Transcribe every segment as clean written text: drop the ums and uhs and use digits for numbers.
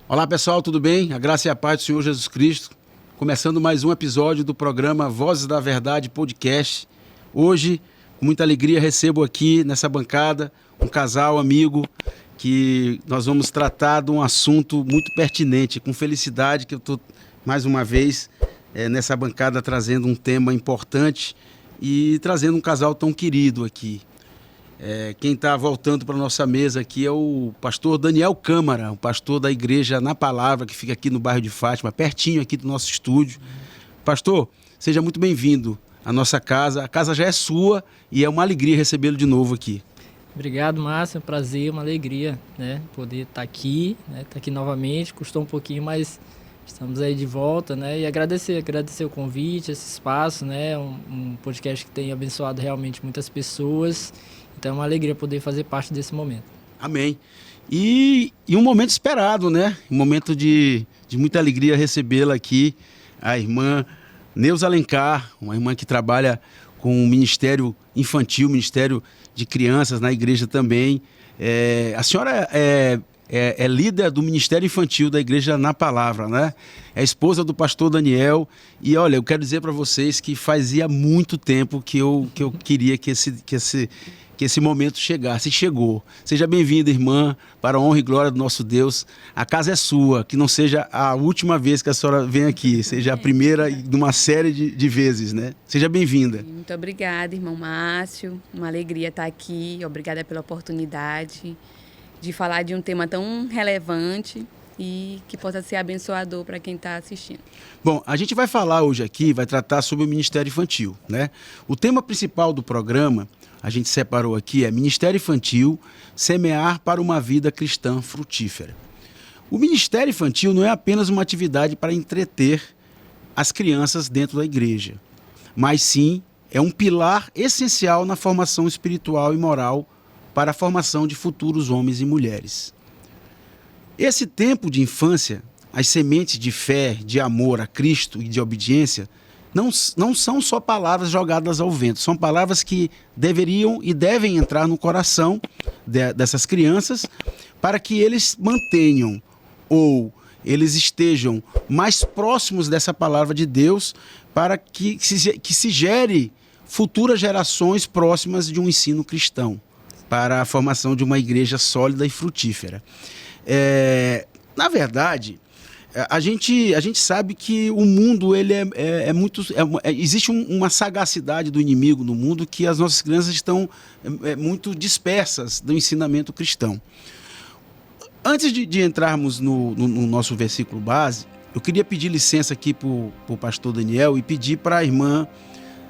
Olá pessoal, tudo bem? A graça e a paz do Senhor Jesus Cristo. Começando mais um episódio do programa Vozes da Verdade Podcast. Hoje, com muita alegria, recebo aqui nessa bancada um casal amigo que nós vamos tratar de um assunto muito pertinente. Com felicidade que eu estou mais uma vez nessa bancada trazendo um tema importante e trazendo um casal tão querido aqui. Quem está voltando para a nossa mesa aqui é o pastor Daniel Câmara, o pastor da Igreja Na Palavra, que fica aqui no bairro de Fátima, pertinho aqui do nosso estúdio. Pastor, seja muito bem-vindo à nossa casa. A casa já é sua e é uma alegria recebê-lo de novo aqui. Obrigado, Márcio. É um prazer, uma alegria, né? Poder estar aqui, né? Estar aqui novamente. Custou um pouquinho, mas estamos aí de volta, né? E agradecer o convite, esse espaço, né? Um podcast que tem abençoado realmente muitas pessoas. Então é uma alegria poder fazer parte desse momento. Amém. E um momento esperado, né? Um momento de muita alegria recebê-la aqui, a irmã Neuza Alencar, uma irmã que trabalha com o Ministério Infantil, Ministério de Crianças na igreja também. A senhora é líder do Ministério Infantil da Igreja Na Palavra, né? É esposa do pastor Daniel. E olha, eu quero dizer para vocês que fazia muito tempo que eu queria que esse momento chegasse. E chegou. Seja bem-vinda, irmã, para a honra e glória do nosso Deus. A casa é sua, que não seja a última vez que a senhora vem aqui, seja a primeira de uma série de vezes, né? Seja bem-vinda. Muito obrigada, irmão Márcio. Uma alegria estar aqui. Obrigada pela oportunidade de falar de um tema tão relevante e que possa ser abençoador para quem está assistindo. Bom, a gente vai falar hoje aqui, vai tratar sobre o Ministério Infantil, né? O tema principal do programa, a gente separou aqui, é Ministério Infantil, semear para uma vida cristã frutífera. O Ministério Infantil não é apenas uma atividade para entreter as crianças dentro da igreja, mas sim é um pilar essencial na formação espiritual e moral para a formação de futuros homens e mulheres. Esse tempo de infância, as sementes de fé, de amor a Cristo e de obediência, não são só palavras jogadas ao vento, são palavras que deveriam e devem entrar no coração dessas crianças para que eles mantenham ou eles estejam mais próximos dessa palavra de Deus para que se gere futuras gerações próximas de um ensino cristão para a formação de uma igreja sólida e frutífera. Na verdade, a gente sabe que o mundo ele existe uma sagacidade do inimigo no mundo que as nossas crianças estão muito dispersas do ensinamento cristão. Antes de entrarmos no nosso versículo base, eu queria pedir licença aqui para o pastor Daniel e pedir para a irmã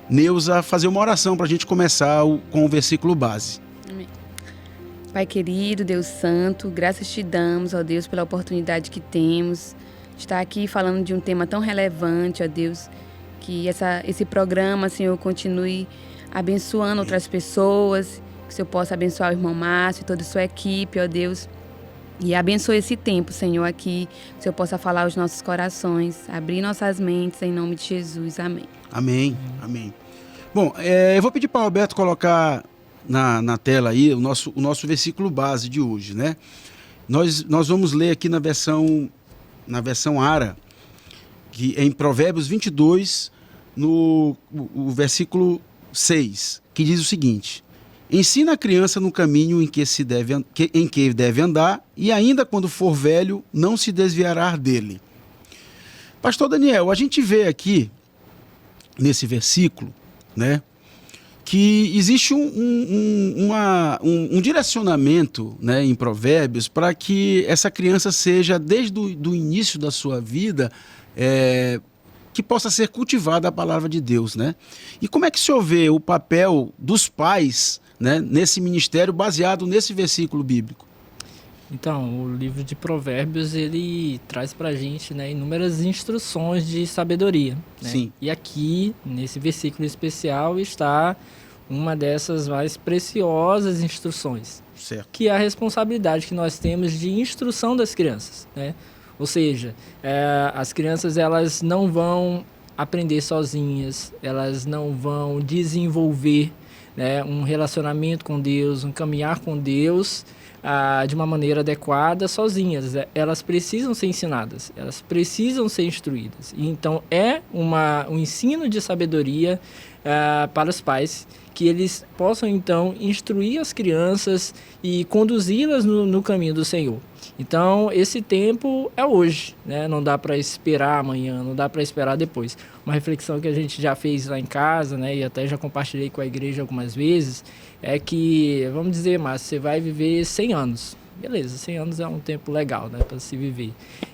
Neuza fazer uma oração para a gente começar com o versículo base. Amém. Pai querido, Deus santo, graças te damos, ó Deus, pela oportunidade que temos de estar aqui falando de um tema tão relevante, ó Deus, que esse programa, Senhor, continue abençoando outras pessoas, que o Senhor possa abençoar o irmão Márcio e toda a sua equipe, ó Deus, e abençoe esse tempo, Senhor, aqui, que o Senhor possa falar aos nossos corações, abrir nossas mentes, em nome de Jesus, amém. Amém, amém. Bom, eu vou pedir para o Alberto colocar na tela aí o nosso versículo base de hoje, né? Nós vamos ler aqui na versão ARA, que é em Provérbios 22, o versículo 6, que diz o seguinte: ensina a criança no caminho em que deve andar, e ainda quando for velho, não se desviará dele. Pastor Daniel, a gente vê aqui, nesse versículo, né, que existe um direcionamento, né, em Provérbios para que essa criança seja, desde o início da sua vida, que possa ser cultivada a palavra de Deus, né? E como é que o senhor vê o papel dos pais, né, nesse ministério baseado nesse versículo bíblico? Então, o livro de Provérbios, ele traz pra gente, né, inúmeras instruções de sabedoria, né? Sim. E aqui, nesse versículo especial, está uma dessas mais preciosas instruções. Certo. Que é a responsabilidade que nós temos de instrução das crianças, né? Ou seja, as crianças, elas não vão aprender sozinhas, elas não vão desenvolver, né, um relacionamento com Deus, um caminhar com Deus, de uma maneira adequada sozinhas. Elas precisam ser ensinadas, elas precisam ser instruídas. E, então, é um ensino de sabedoria para os pais, que eles possam, então, instruir as crianças e conduzi-las no caminho do Senhor. Então, esse tempo é hoje, né? Não dá para esperar amanhã, não dá para esperar depois. Uma reflexão que a gente já fez lá em casa, né? E até já compartilhei com a igreja algumas vezes, é que, vamos dizer, Márcio, você vai viver 100 anos. Beleza, 100 anos é um tempo legal, né? Para se viver.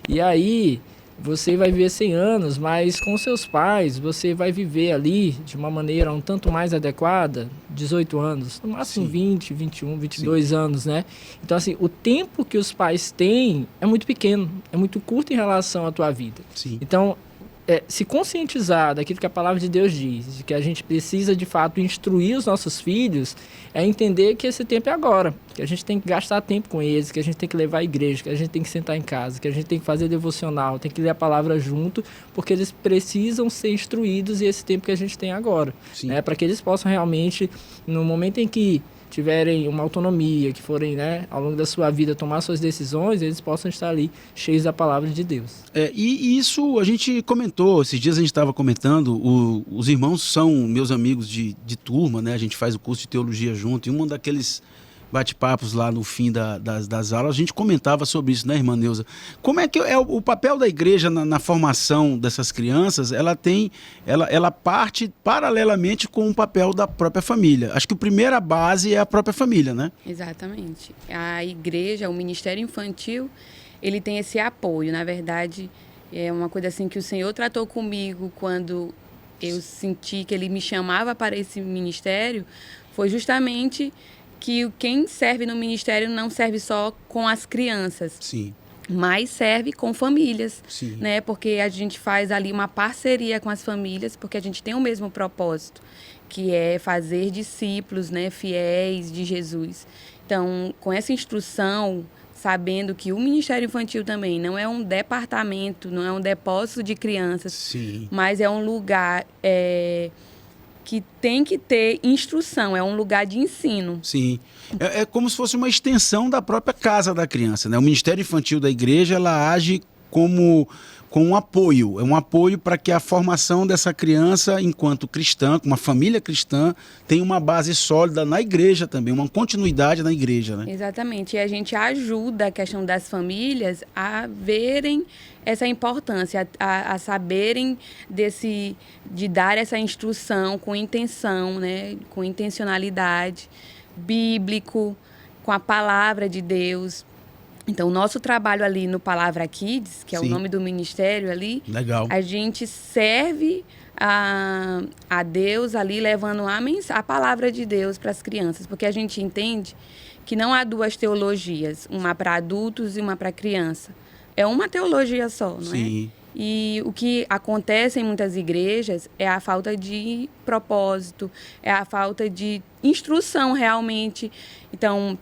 E aí, você vai viver 100 anos, mas com seus pais, você vai viver ali de uma maneira um tanto mais adequada, 18 anos, no máximo 20, 21, 22 anos, né? Então, assim, o tempo que os pais têm é muito pequeno, é muito curto em relação à tua vida. Sim. Então, se conscientizar daquilo que a palavra de Deus diz, de que a gente precisa, de fato, instruir os nossos filhos, é entender que esse tempo é agora, que a gente tem que gastar tempo com eles, que a gente tem que levar à igreja, que a gente tem que sentar em casa, que a gente tem que fazer devocional, tem que ler a palavra junto, porque eles precisam ser instruídos e esse tempo que a gente tem agora, né, para que eles possam realmente, no momento em que tiverem uma autonomia, que forem, né, ao longo da sua vida tomar suas decisões, eles possam estar ali cheios da palavra de Deus. E isso a gente comentou, esses dias a gente estava comentando, os irmãos são meus amigos de turma, né? A gente faz o curso de teologia junto, e um daqueles bate-papos lá no fim das aulas, a gente comentava sobre isso, né, irmã Neuza? Como é que é o papel da igreja na formação dessas crianças? Ela parte paralelamente com o papel da própria família. Acho que a primeira base é a própria família, né? Exatamente. A igreja, o ministério infantil, ele tem esse apoio. Na verdade, é uma coisa assim que o Senhor tratou comigo quando eu senti que ele me chamava para esse ministério, foi justamente que quem serve no ministério não serve só com as crianças, Sim. mas serve com famílias, Sim. né? Porque a gente faz ali uma parceria com as famílias, porque a gente tem o mesmo propósito, que é fazer discípulos, né, fiéis de Jesus. Então, com essa instrução, sabendo que o Ministério Infantil também não é um departamento, não é um depósito de crianças, Sim. mas é um lugar que tem que ter instrução, é um lugar de ensino. Sim. É como se fosse uma extensão da própria casa da criança, né? O Ministério Infantil da igreja, ela age com um apoio. É um apoio para que a formação dessa criança, enquanto cristã, com uma família cristã, tenha uma base sólida na igreja também, uma continuidade na igreja, né? Exatamente. E a gente ajuda a questão das famílias a verem essa importância, a saberem de dar essa instrução com intenção, né? Com intencionalidade, bíblico, com a palavra de Deus. Então, o nosso trabalho ali no Palavra Kids, que é Sim. o nome do ministério ali, Legal. a gente serve a Deus ali levando a palavra de Deus para as crianças, porque a gente entende que não há duas teologias, uma para adultos e uma para criança. É uma teologia só, não Sim. é? E o que acontece em muitas igrejas é a falta de propósito, é a falta de instrução realmente. Então,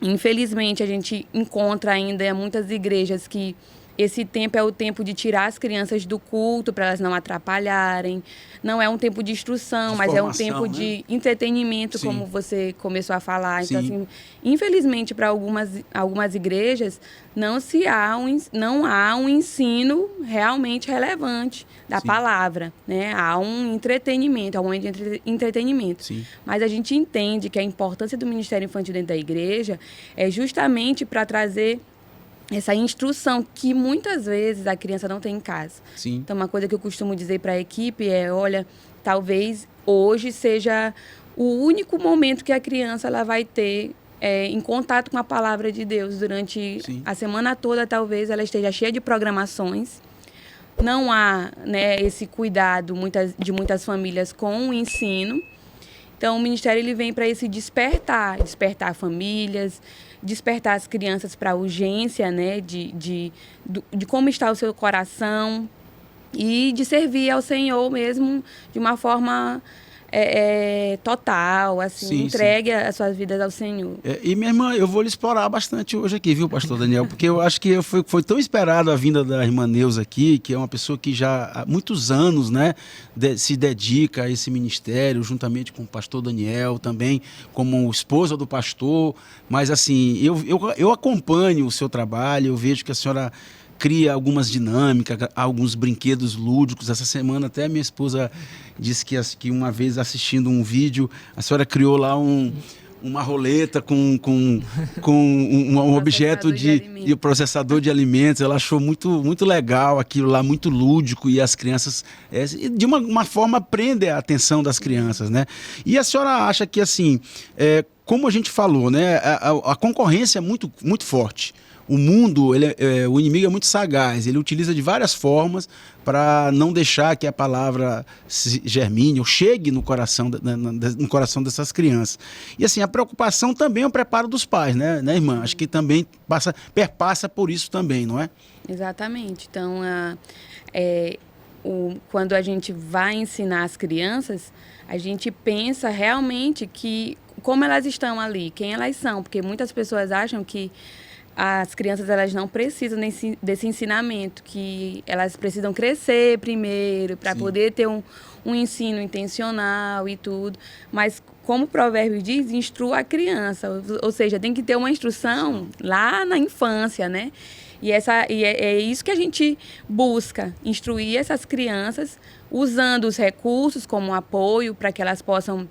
infelizmente, a gente encontra ainda muitas igrejas que esse tempo é o tempo de tirar as crianças do culto para elas não atrapalharem. Não é um tempo de instrução, mas é um tempo, né, de entretenimento, sim, como você começou a falar. Então, assim, infelizmente, para algumas igrejas, não há um ensino realmente relevante da, sim, palavra, né? Há um entretenimento, há um momento de entretenimento. Sim. Mas a gente entende que a importância do Ministério Infantil dentro da igreja é justamente para trazer essa instrução que muitas vezes a criança não tem em casa. Sim. Então, uma coisa que eu costumo dizer para a equipe é, olha, talvez hoje seja o único momento que a criança ela vai ter em contato com a palavra de Deus durante, sim, a semana toda. Talvez ela esteja cheia de programações. Não há, né, esse cuidado de muitas famílias com o ensino. Então, o Ministério ele vem para esse despertar famílias, despertar as crianças para a urgência, né, de como está o seu coração e de servir ao Senhor mesmo de uma forma total, assim, Sim, entregue as suas vidas ao Senhor. E minha irmã, eu vou lhe explorar bastante hoje aqui, viu, pastor Daniel? Porque eu acho que foi tão esperado a vinda da irmã Neuza aqui, que é uma pessoa que já há muitos anos, né, se dedica a esse ministério, juntamente com o pastor Daniel, também como esposa do pastor. Mas assim, eu acompanho o seu trabalho, eu vejo que a senhora cria algumas dinâmicas, alguns brinquedos lúdicos. Essa semana até minha esposa disse que uma vez assistindo um vídeo, a senhora criou lá uma roleta com um objeto de processador de alimentos. Ela achou muito legal aquilo lá, muito lúdico, e as crianças, de uma forma, prendem a atenção das crianças, né? E a senhora acha que, assim, como a gente falou, né, a concorrência é muito, muito forte. O mundo, o inimigo é muito sagaz, ele utiliza de várias formas para não deixar que a palavra germine ou chegue no coração dessas crianças. E assim, a preocupação também é o preparo dos pais, né irmã? Acho que também perpassa por isso também, não é? Exatamente. Então, quando a gente vai ensinar as crianças, a gente pensa realmente que como elas estão ali, quem elas são, porque muitas pessoas acham que as crianças, elas não precisam desse ensinamento, que elas precisam crescer primeiro para poder ter um ensino intencional e tudo. Mas, como o provérbio diz, instrua a criança. Ou seja, tem que ter uma instrução lá na infância, né? E é isso que a gente busca, instruir essas crianças usando os recursos como apoio para que elas possam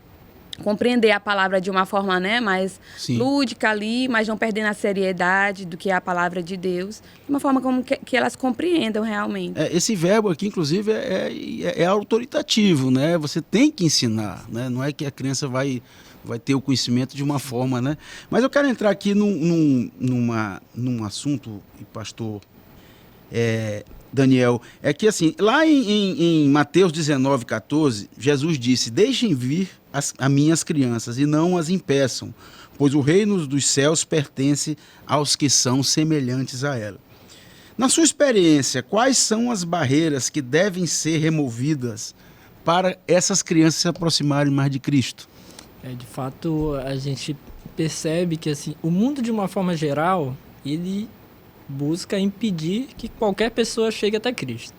compreender a palavra de uma forma, né, mais lúdica ali, mas não perdendo a seriedade do que é a palavra de Deus, de uma forma como que elas compreendam realmente. Esse verbo aqui, inclusive, é autoritativo, né? Você tem que ensinar, né? Não é que a criança vai ter o conhecimento de uma forma, né? Mas eu quero entrar aqui num assunto, pastor Daniel, é que assim, lá em Mateus 19:14, Jesus disse: deixem vir a minhas crianças e não as impeçam, pois o reino dos céus pertence aos que são semelhantes a ela. Na sua experiência, quais são as barreiras que devem ser removidas para essas crianças se aproximarem mais de Cristo? De fato, a gente percebe que assim, o mundo, de uma forma geral, ele busca impedir que qualquer pessoa chegue até Cristo,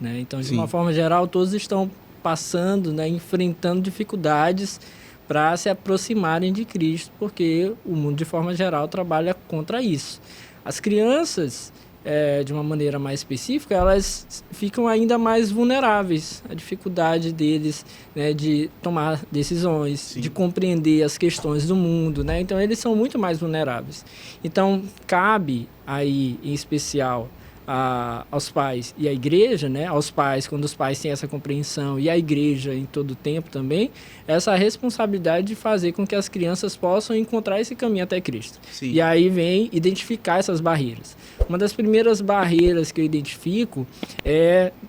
né? Então, de uma forma geral, todos estão passando, né, enfrentando dificuldades para se aproximarem de Cristo, porque o mundo, de forma geral, trabalha contra isso. As crianças, de uma maneira mais específica, elas ficam ainda mais vulneráveis à dificuldade deles, né, de tomar decisões, de compreender as questões do mundo, né? Então, eles são muito mais vulneráveis. Então, cabe aí, em especial, aos pais e à igreja, né? Aos pais, quando os pais têm essa compreensão, e à igreja em todo o tempo também, essa responsabilidade de fazer com que as crianças possam encontrar esse caminho até Cristo. Sim. E aí vem identificar essas barreiras. Uma das primeiras barreiras que eu identifico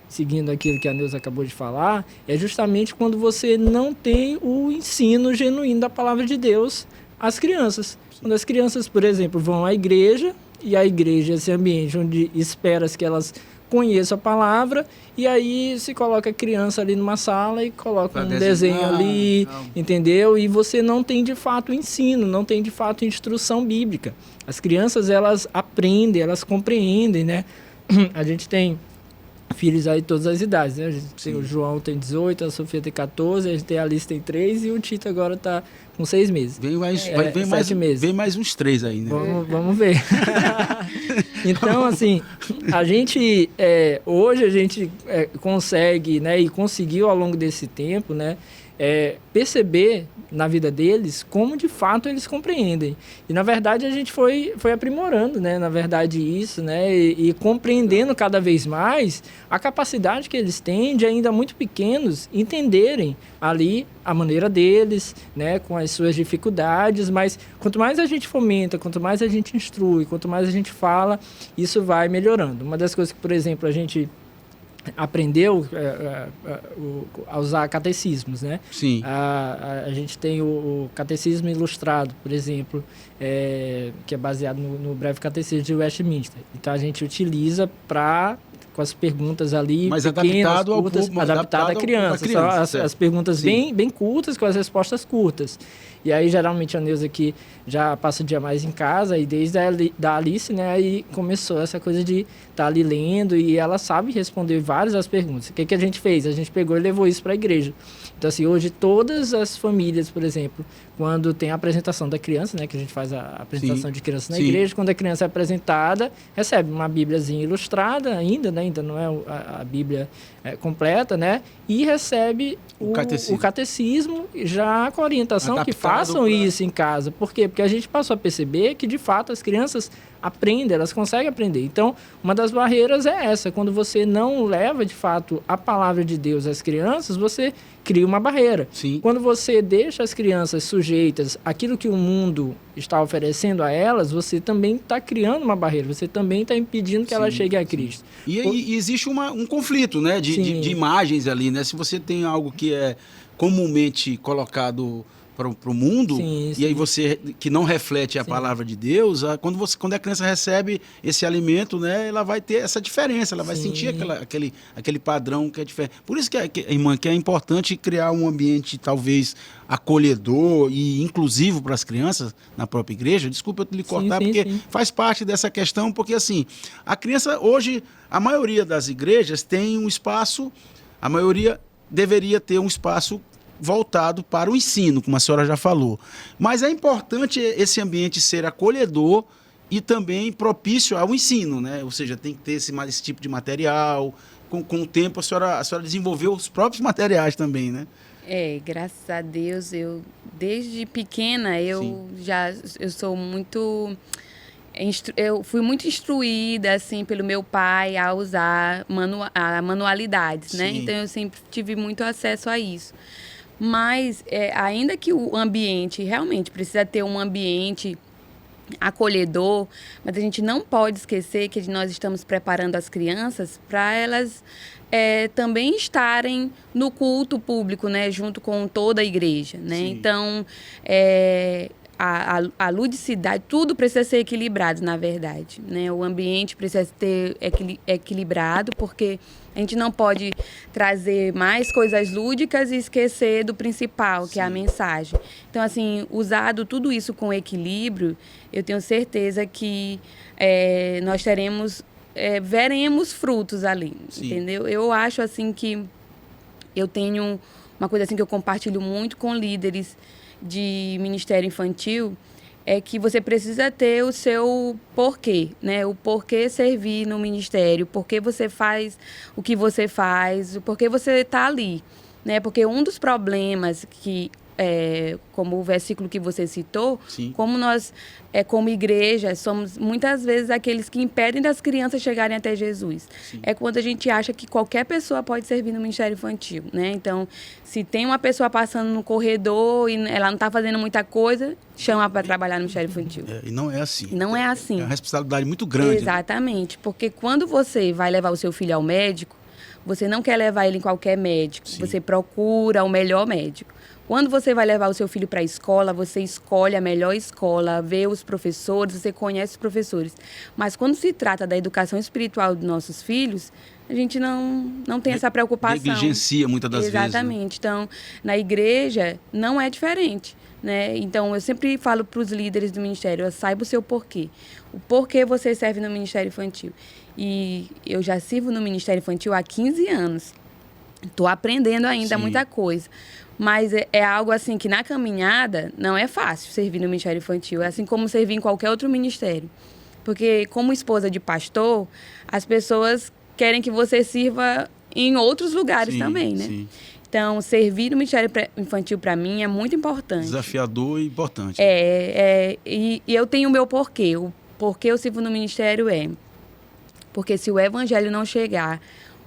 seguindo aquilo que a Neuza acabou de falar, é justamente quando você não tem o ensino genuíno da palavra de Deus às crianças. Quando as crianças, por exemplo, vão à igreja, e a igreja é esse ambiente onde espera-se que elas conheçam a palavra, e aí se coloca a criança ali numa sala e coloca um desenho ali, entendeu? E você não tem de fato ensino, não tem de fato instrução bíblica. As crianças, elas aprendem, elas compreendem, né? A gente tem filhos aí de todas as idades, né? A gente tem o João tem 18, a Sofia tem 14, a gente tem a Alice tem 3 e o Tito agora está com 6 meses. Vem mais uns 3 aí, né? Vamos ver. Então, assim, a gente, hoje a gente consegue, né, e conseguiu ao longo desse tempo, né, perceber na vida deles como de fato eles compreendem. E na verdade a gente foi aprimorando, né, na verdade isso, né, e compreendendo cada vez mais a capacidade que eles têm de, ainda muito pequenos, entenderem ali a maneira deles, né, com as suas dificuldades, mas quanto mais a gente fomenta, quanto mais a gente instrui, quanto mais a gente fala, isso vai melhorando. Uma das coisas que, por exemplo, a gente aprendeu a usar catecismos, né? Sim. A gente tem o Catecismo Ilustrado, por exemplo, que é baseado no Breve Catecismo de Westminster. Então, a gente utiliza para com as perguntas ali mas pequenas, adaptado ao curtas, público, adaptado à criança. São as perguntas bem curtas, com as respostas curtas. E aí, geralmente, a Neuza aqui já passa o dia mais em casa, e desde da Alice, né, aí começou essa coisa de estar ali lendo, e ela sabe responder várias das perguntas. O que a gente fez? A gente pegou e levou isso para a igreja. Então, assim, hoje todas as famílias, por exemplo, quando tem a apresentação da criança, né, que a gente faz a apresentação de criança na igreja, quando a criança é apresentada, recebe uma bíbliazinha ilustrada ainda, né, ainda não é a Bíblia completa, né, e recebe o catecismo já com a orientação adaptado, que façam isso em casa. Por quê? Porque a gente passou a perceber que, de fato, as crianças aprendem, elas conseguem aprender. Então, uma das barreiras é essa. Quando você não leva, de fato, a palavra de Deus às crianças, você cria uma barreira. Sim. Quando você deixa as crianças sujeitas àquilo que o mundo está oferecendo a elas, você também está criando uma barreira, você também está impedindo que elas cheguem a Cristo. E existe um conflito, né, de imagens ali, né? Se você tem algo que é comumente colocado para o mundo, e aí você que não reflete a palavra de Deus, quando a criança recebe esse alimento, né, ela vai ter essa diferença, ela vai sentir aquele padrão que é diferente. Por isso irmã, que é importante criar um ambiente talvez acolhedor e inclusivo para as crianças na própria igreja. Desculpa eu lhe cortar, porque faz parte dessa questão, porque assim, a criança hoje, a maioria das igrejas tem um espaço, a maioria deveria ter um espaço voltado para o ensino, como a senhora já falou. Mas é importante esse ambiente ser acolhedor e também propício ao ensino, né? Ou seja, tem que ter esse tipo de material. Com o tempo, a senhora desenvolveu os próprios materiais também, né? Graças a Deus, desde pequena, eu sou muito... Eu fui muito instruída, assim, pelo meu pai a usar manualidades, né? Então, eu sempre tive muito acesso a isso. Mas, ainda que o ambiente, realmente precisa ter um ambiente acolhedor, mas a gente não pode esquecer que nós estamos preparando as crianças para elas também estarem no culto público, né, junto com toda a igreja, né? Então, a ludicidade, tudo precisa ser equilibrado, na verdade, né? O ambiente precisa ser equilibrado, porque a gente não pode trazer mais coisas lúdicas e esquecer do principal, que é a mensagem. Então, assim, usado tudo isso com equilíbrio, eu tenho certeza que nós veremos frutos ali, entendeu? Eu acho, assim, que eu tenho uma coisa assim que eu compartilho muito com líderes de ministério infantil, é que você precisa ter o seu porquê, né? O porquê servir no ministério, o porquê você faz o que você faz, o porquê você está ali, né? Porque um dos problemas que, como o versículo que você citou, como nós, como igreja, somos muitas vezes aqueles que impedem das crianças chegarem até Jesus. É quando a gente acha que qualquer pessoa pode servir no ministério infantil, né? Então, se tem uma pessoa passando no corredor e ela não está fazendo muita coisa, chama para trabalhar no ministério infantil. E não é assim. Não é assim. É uma responsabilidade muito grande. Exatamente, né? Porque quando você vai levar o seu filho ao médico, você não quer levar ele em qualquer médico, você procura o melhor médico. Quando você vai levar o seu filho para a escola, você escolhe a melhor escola, vê os professores, você conhece os professores. Mas quando se trata da educação espiritual dos nossos filhos, a gente não tem essa preocupação. Negligencia muitas das vezes. Exatamente. Então, na igreja, não é diferente, né? Então, eu sempre falo para os líderes do ministério, saiba o seu porquê. O porquê você serve no ministério infantil. E eu já sirvo no ministério infantil há 15 anos. Estou aprendendo ainda muita coisa. Mas é algo assim que na caminhada não é fácil servir no Ministério Infantil. É assim como servir em qualquer outro ministério. Porque como esposa de pastor, as pessoas querem que você sirva em outros lugares também, né? Então, servir no Ministério Infantil para mim é muito importante. Desafiador e importante. E eu tenho o meu porquê. O porquê eu sirvo no ministério porque se o evangelho não chegar,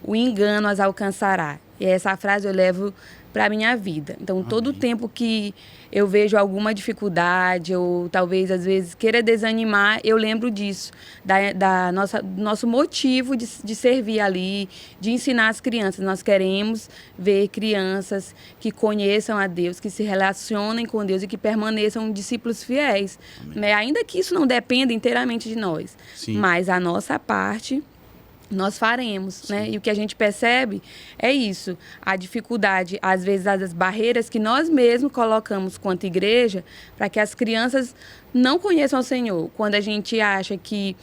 o engano as alcançará. E essa frase eu levo para a minha vida. Então, todo o tempo que eu vejo alguma dificuldade ou talvez, às vezes, queira desanimar, eu lembro disso, do nosso motivo de servir ali, de ensinar as crianças. Nós queremos ver crianças que conheçam a Deus, que se relacionem com Deus e que permaneçam discípulos fiéis. Ainda que isso não dependa inteiramente de nós. Mas a nossa parte nós faremos, né? E o que a gente percebe é isso, a dificuldade, às vezes as barreiras que nós mesmos colocamos quanto igreja para que as crianças não conheçam o Senhor. Quando a gente acha que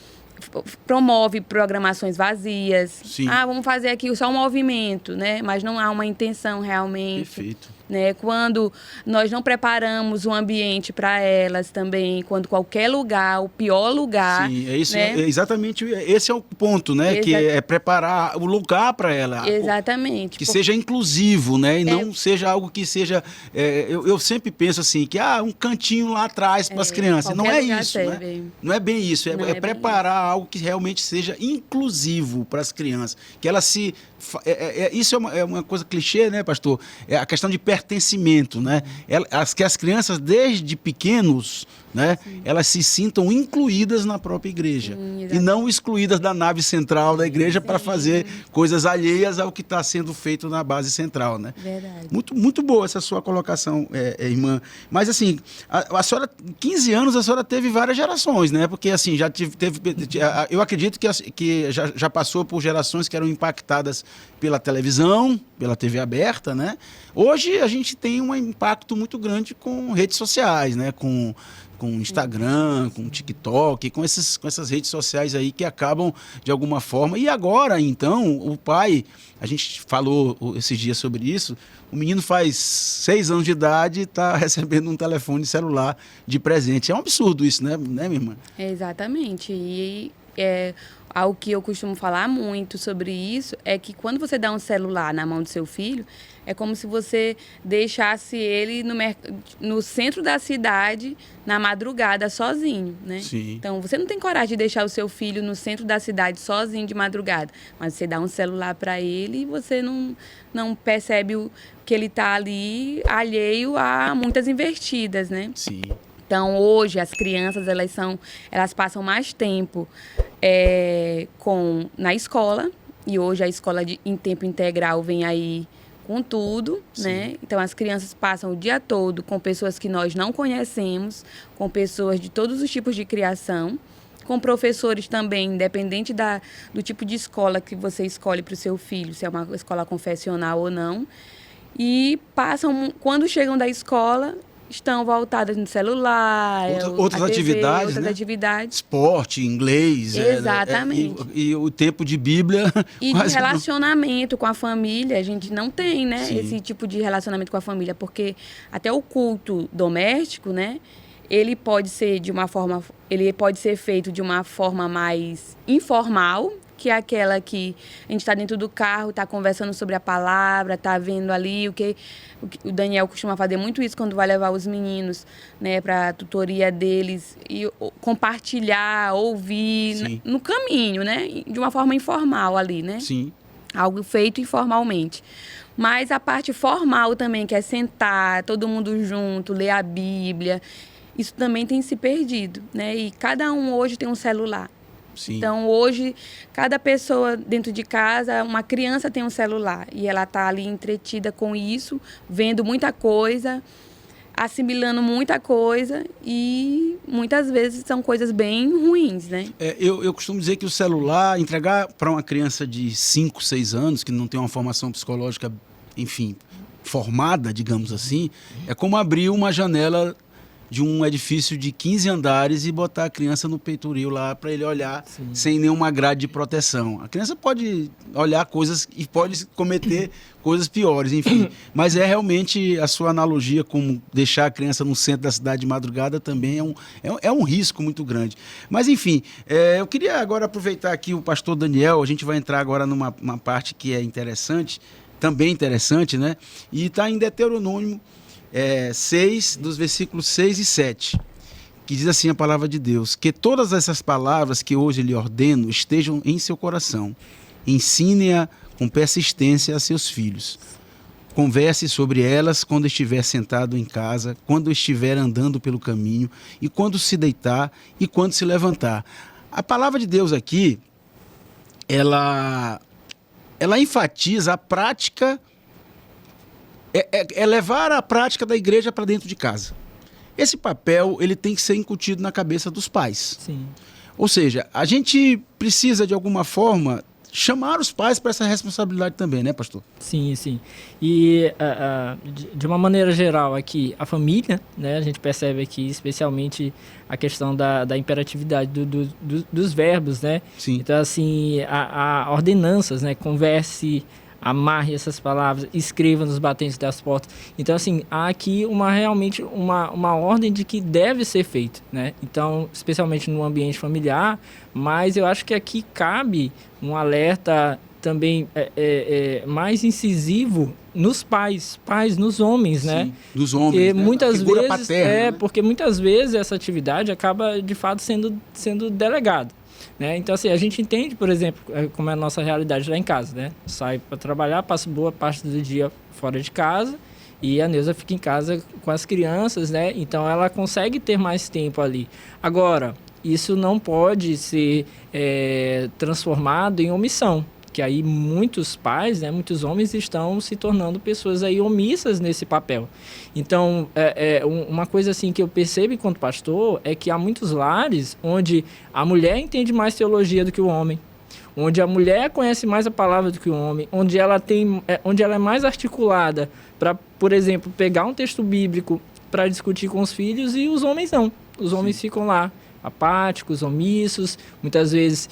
promove programações vazias, Sim. Vamos fazer aqui só um movimento, né? Mas não há uma intenção realmente. Perfeito. Né? Quando nós não preparamos um ambiente para elas também, quando qualquer lugar, o pior lugar... Sim, é isso, né? Exatamente, esse é o ponto, né? Que é preparar o lugar para ela. Exatamente. Que seja inclusivo, né? E não seja algo que seja... eu sempre penso assim, que um cantinho lá atrás para as crianças. Não é isso, né? Não é bem isso. É preparar algo que realmente seja inclusivo para as crianças. Que ela se... isso é uma coisa clichê, né, pastor? É a questão de pertencimento, né? Que as crianças, desde pequenos, né, elas se sintam incluídas na própria igreja. E não excluídas da nave central da igreja para fazer coisas alheias ao que está sendo feito na base central, né? Verdade. Muito, muito boa essa sua colocação, irmã. Mas, assim, a senhora, 15 anos, a senhora teve várias gerações, né? Porque, assim, já eu acredito que já passou por gerações que eram impactadas pela televisão, pela TV aberta, né? Hoje a gente tem um impacto muito grande com redes sociais, né? Com Instagram, com TikTok, com essas redes sociais aí que acabam de alguma forma. E agora, então, o pai, a gente falou esses dias sobre isso, o menino faz 6 anos de idade e está recebendo um telefone celular de presente. É um absurdo isso, né minha irmã? Exatamente. E algo que eu costumo falar muito sobre isso é que quando você dá um celular na mão do seu filho, é como se você deixasse ele no centro da cidade, na madrugada, sozinho, né? Sim. Então, você não tem coragem de deixar o seu filho no centro da cidade, sozinho, de madrugada. Mas você dá um celular para ele e você não percebe que ele está ali alheio a muitas invertidas, né? Sim. Então, hoje, as crianças, elas passam mais tempo na escola. E hoje a escola em tempo integral vem aí com tudo, né? Então, as crianças passam o dia todo com pessoas que nós não conhecemos, com pessoas de todos os tipos de criação, com professores também, independente do tipo de escola que você escolhe para o seu filho, se é uma escola confessional ou não. E quando chegam da escola, estão voltadas no celular, outras atividades, outras né? atividades. Esporte, inglês. Exatamente. E o tempo de Bíblia. E de relacionamento com a família, a gente não tem, né? Sim. Esse tipo de relacionamento com a família, porque até o culto doméstico, né? Ele pode ser feito de uma forma mais informal, que é aquela que a gente está dentro do carro, está conversando sobre a palavra, está vendo ali o que o Daniel costuma fazer muito isso quando vai levar os meninos, né, para a tutoria deles e compartilhar, ouvir no caminho, né, de uma forma informal ali, né? Sim. Algo feito informalmente. Mas a parte formal também, que é sentar, todo mundo junto, ler a Bíblia, isso também tem se perdido, né? E cada um hoje tem um celular. Sim. Então, hoje, cada pessoa dentro de casa, uma criança tem um celular e ela está ali entretida com isso, vendo muita coisa, assimilando muita coisa e muitas vezes são coisas bem ruins, né? Eu costumo dizer que o celular, entregar para uma criança de 5, 6 anos, que não tem uma formação psicológica, enfim, formada, digamos assim, é como abrir uma janela de um edifício de 15 andares e botar a criança no peitoril lá para ele olhar sem nenhuma grade de proteção. A criança pode olhar coisas e pode cometer coisas piores, enfim. Mas realmente a sua analogia com deixar a criança no centro da cidade de madrugada também é um risco muito grande. Mas, enfim, eu queria agora aproveitar aqui o pastor Daniel, a gente vai entrar agora numa parte que é interessante, também interessante, né? E está em Deuteronômio 6, dos versículos 6 e 7, que diz assim a palavra de Deus: que todas essas palavras que hoje lhe ordeno estejam em seu coração, ensine-a com persistência a seus filhos, converse sobre elas quando estiver sentado em casa, quando estiver andando pelo caminho, e quando se deitar e quando se levantar. A palavra de Deus aqui, ela enfatiza a prática, levar a prática da igreja para dentro de casa. Esse papel ele tem que ser incutido na cabeça dos pais. Sim. Ou seja, a gente precisa de alguma forma chamar os pais para essa responsabilidade também, né, pastor? Sim, sim. E de uma maneira geral aqui, a família, né, a gente percebe aqui especialmente a questão da imperatividade dos verbos, né? Sim. Então, assim, a ordenanças, né? Converse, amarre essas palavras, escreva nos batentes das portas. Então, assim, há aqui realmente uma ordem de que deve ser feito, né? Então, especialmente no ambiente familiar, mas eu acho que aqui cabe um alerta também mais incisivo nos pais, nos homens, né? Sim, dos homens, e né? muitas Figura vezes paterna, né? porque muitas vezes essa atividade acaba de fato sendo delegada, né? Então, assim, a gente entende, por exemplo, como é a nossa realidade lá em casa, né? Sai para trabalhar, passa boa parte do dia fora de casa e a Neuza fica em casa com as crianças, né? Então, ela consegue ter mais tempo ali. Agora, isso não pode ser transformado em omissão, que aí muitos pais, né, muitos homens estão se tornando pessoas aí omissas nesse papel. Então, uma coisa assim que eu percebo enquanto pastor é que há muitos lares onde a mulher entende mais teologia do que o homem, onde a mulher conhece mais a palavra do que o homem, onde ela é mais articulada para, por exemplo, pegar um texto bíblico para discutir com os filhos, e os homens não. Os homens ficam lá apáticos, omissos, muitas vezes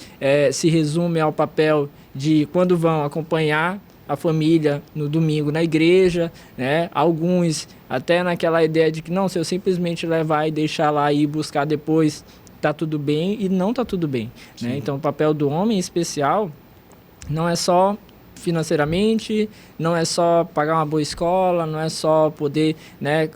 se resume ao papel de quando vão acompanhar a família no domingo na igreja, né? Alguns até naquela ideia de que não, se eu simplesmente levar e deixar lá e buscar depois, tá tudo bem, e não tá tudo bem, né? Então o papel do homem em especial não é só financeiramente, não é só pagar uma boa escola, não é só poder, né,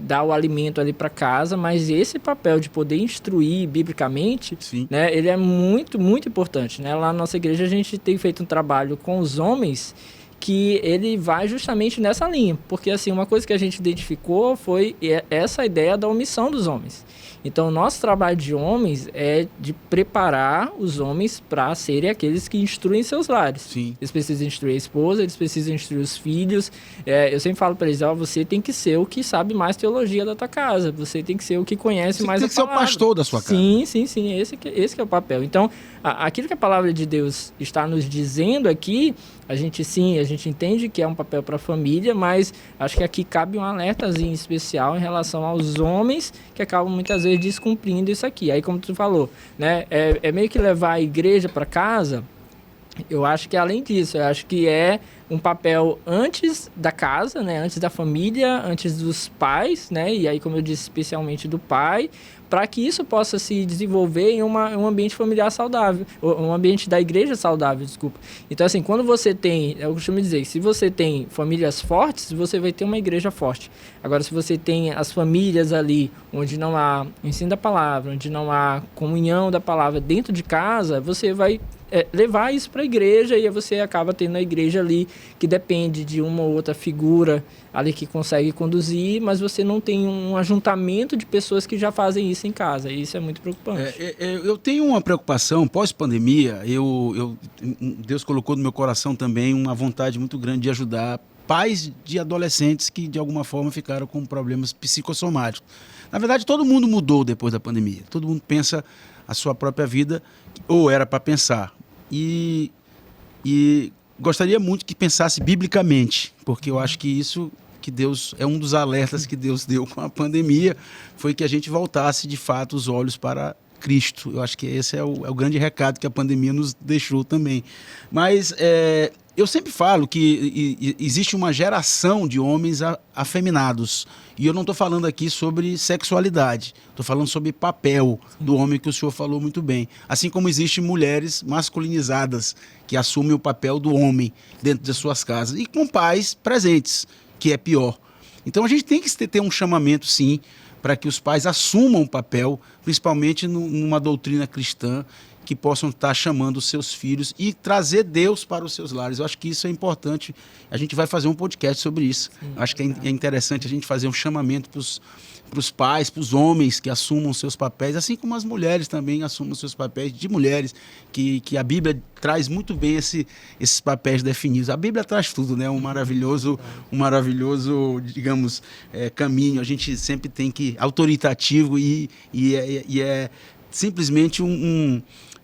dar o alimento ali para casa, mas esse papel de poder instruir biblicamente, né, ele é muito, muito importante, né? Lá na nossa igreja a gente tem feito um trabalho com os homens que ele vai justamente nessa linha, porque assim, uma coisa que a gente identificou foi essa ideia da omissão dos homens. Então, o nosso trabalho de homens é de preparar os homens para serem aqueles que instruem seus lares. Sim. Eles precisam instruir a esposa, eles precisam instruir os filhos. Eu sempre falo para eles, você tem que ser o que sabe mais teologia da tua casa. Você tem que ser o que conhece mais a palavra. Você tem que ser o pastor da sua casa. Sim. Esse que é o papel. Então, aquilo que a palavra de Deus está nos dizendo aqui, a gente entende que é um papel para a família, mas acho que aqui cabe um alertazinho especial em relação aos homens que acabam muitas vezes descumprindo isso aqui. Aí, como tu falou, né, é meio que levar a igreja para casa. Eu acho que além disso, eu acho que é um papel antes da casa, né, antes da família, antes dos pais, né, e aí, como eu disse, especialmente do pai, para que isso possa se desenvolver em um ambiente familiar saudável, um ambiente da igreja saudável, desculpa. Então, assim, quando você tem, eu costumo dizer, se você tem famílias fortes, você vai ter uma igreja forte. Agora, se você tem as famílias ali, onde não há ensino da palavra, onde não há comunhão da palavra dentro de casa, você vai levar isso para a igreja, e aí você acaba tendo a igreja ali que depende de uma ou outra figura ali que consegue conduzir, mas você não tem um ajuntamento de pessoas que já fazem isso em casa, e isso é muito preocupante. Eu tenho uma preocupação pós-pandemia. Deus colocou no meu coração também uma vontade muito grande de ajudar pais de adolescentes que de alguma forma ficaram com problemas psicossomáticos. Na verdade, todo mundo mudou depois da pandemia, todo mundo pensa a sua própria vida, ou era para pensar. E gostaria muito que pensasse biblicamente, porque eu acho que isso que Deus, é um dos alertas que Deus deu com a pandemia, foi que a gente voltasse de fato os olhos para Cristo. Eu acho que esse é o grande recado que a pandemia nos deixou também. Mas eu sempre falo que existe uma geração de homens afeminados. E eu não estou falando aqui sobre sexualidade, estou falando sobre papel do homem, que o senhor falou muito bem. Assim como existem mulheres masculinizadas que assumem o papel do homem dentro das suas casas, e com pais presentes, que é pior. Então a gente tem que ter um chamamento, sim, para que os pais assumam o papel, principalmente numa doutrina cristã, que possam estar chamando os seus filhos e trazer Deus para os seus lares. Eu acho que isso é importante. A gente vai fazer um podcast sobre isso. Sim, acho que é interessante a gente fazer um chamamento para os pais, para os homens que assumam seus papéis, assim como as mulheres também assumam seus papéis de mulheres, que a Bíblia traz muito bem esses papéis definidos. A Bíblia traz tudo, né? Um maravilhoso, digamos, caminho. A gente sempre tem que autoritativo e é simplesmente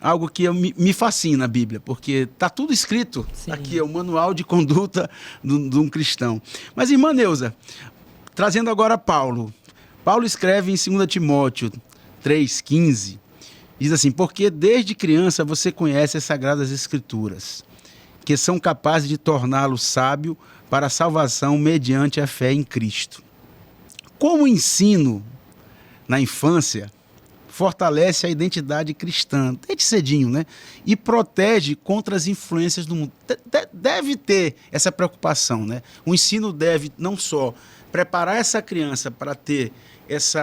algo que me fascina na Bíblia, porque está tudo escrito. Sim. Aqui é o manual de conduta de um cristão. Mas, irmã Neuza, trazendo agora Paulo. Paulo escreve em 2 Timóteo 3,15, diz assim: porque desde criança você conhece as Sagradas Escrituras, que são capazes de torná-lo sábio para a salvação mediante a fé em Cristo. Como o ensino na infância fortalece a identidade cristã, desde cedinho, né? E protege contra as influências do mundo. Deve ter essa preocupação, né? O ensino deve não só preparar essa criança para ter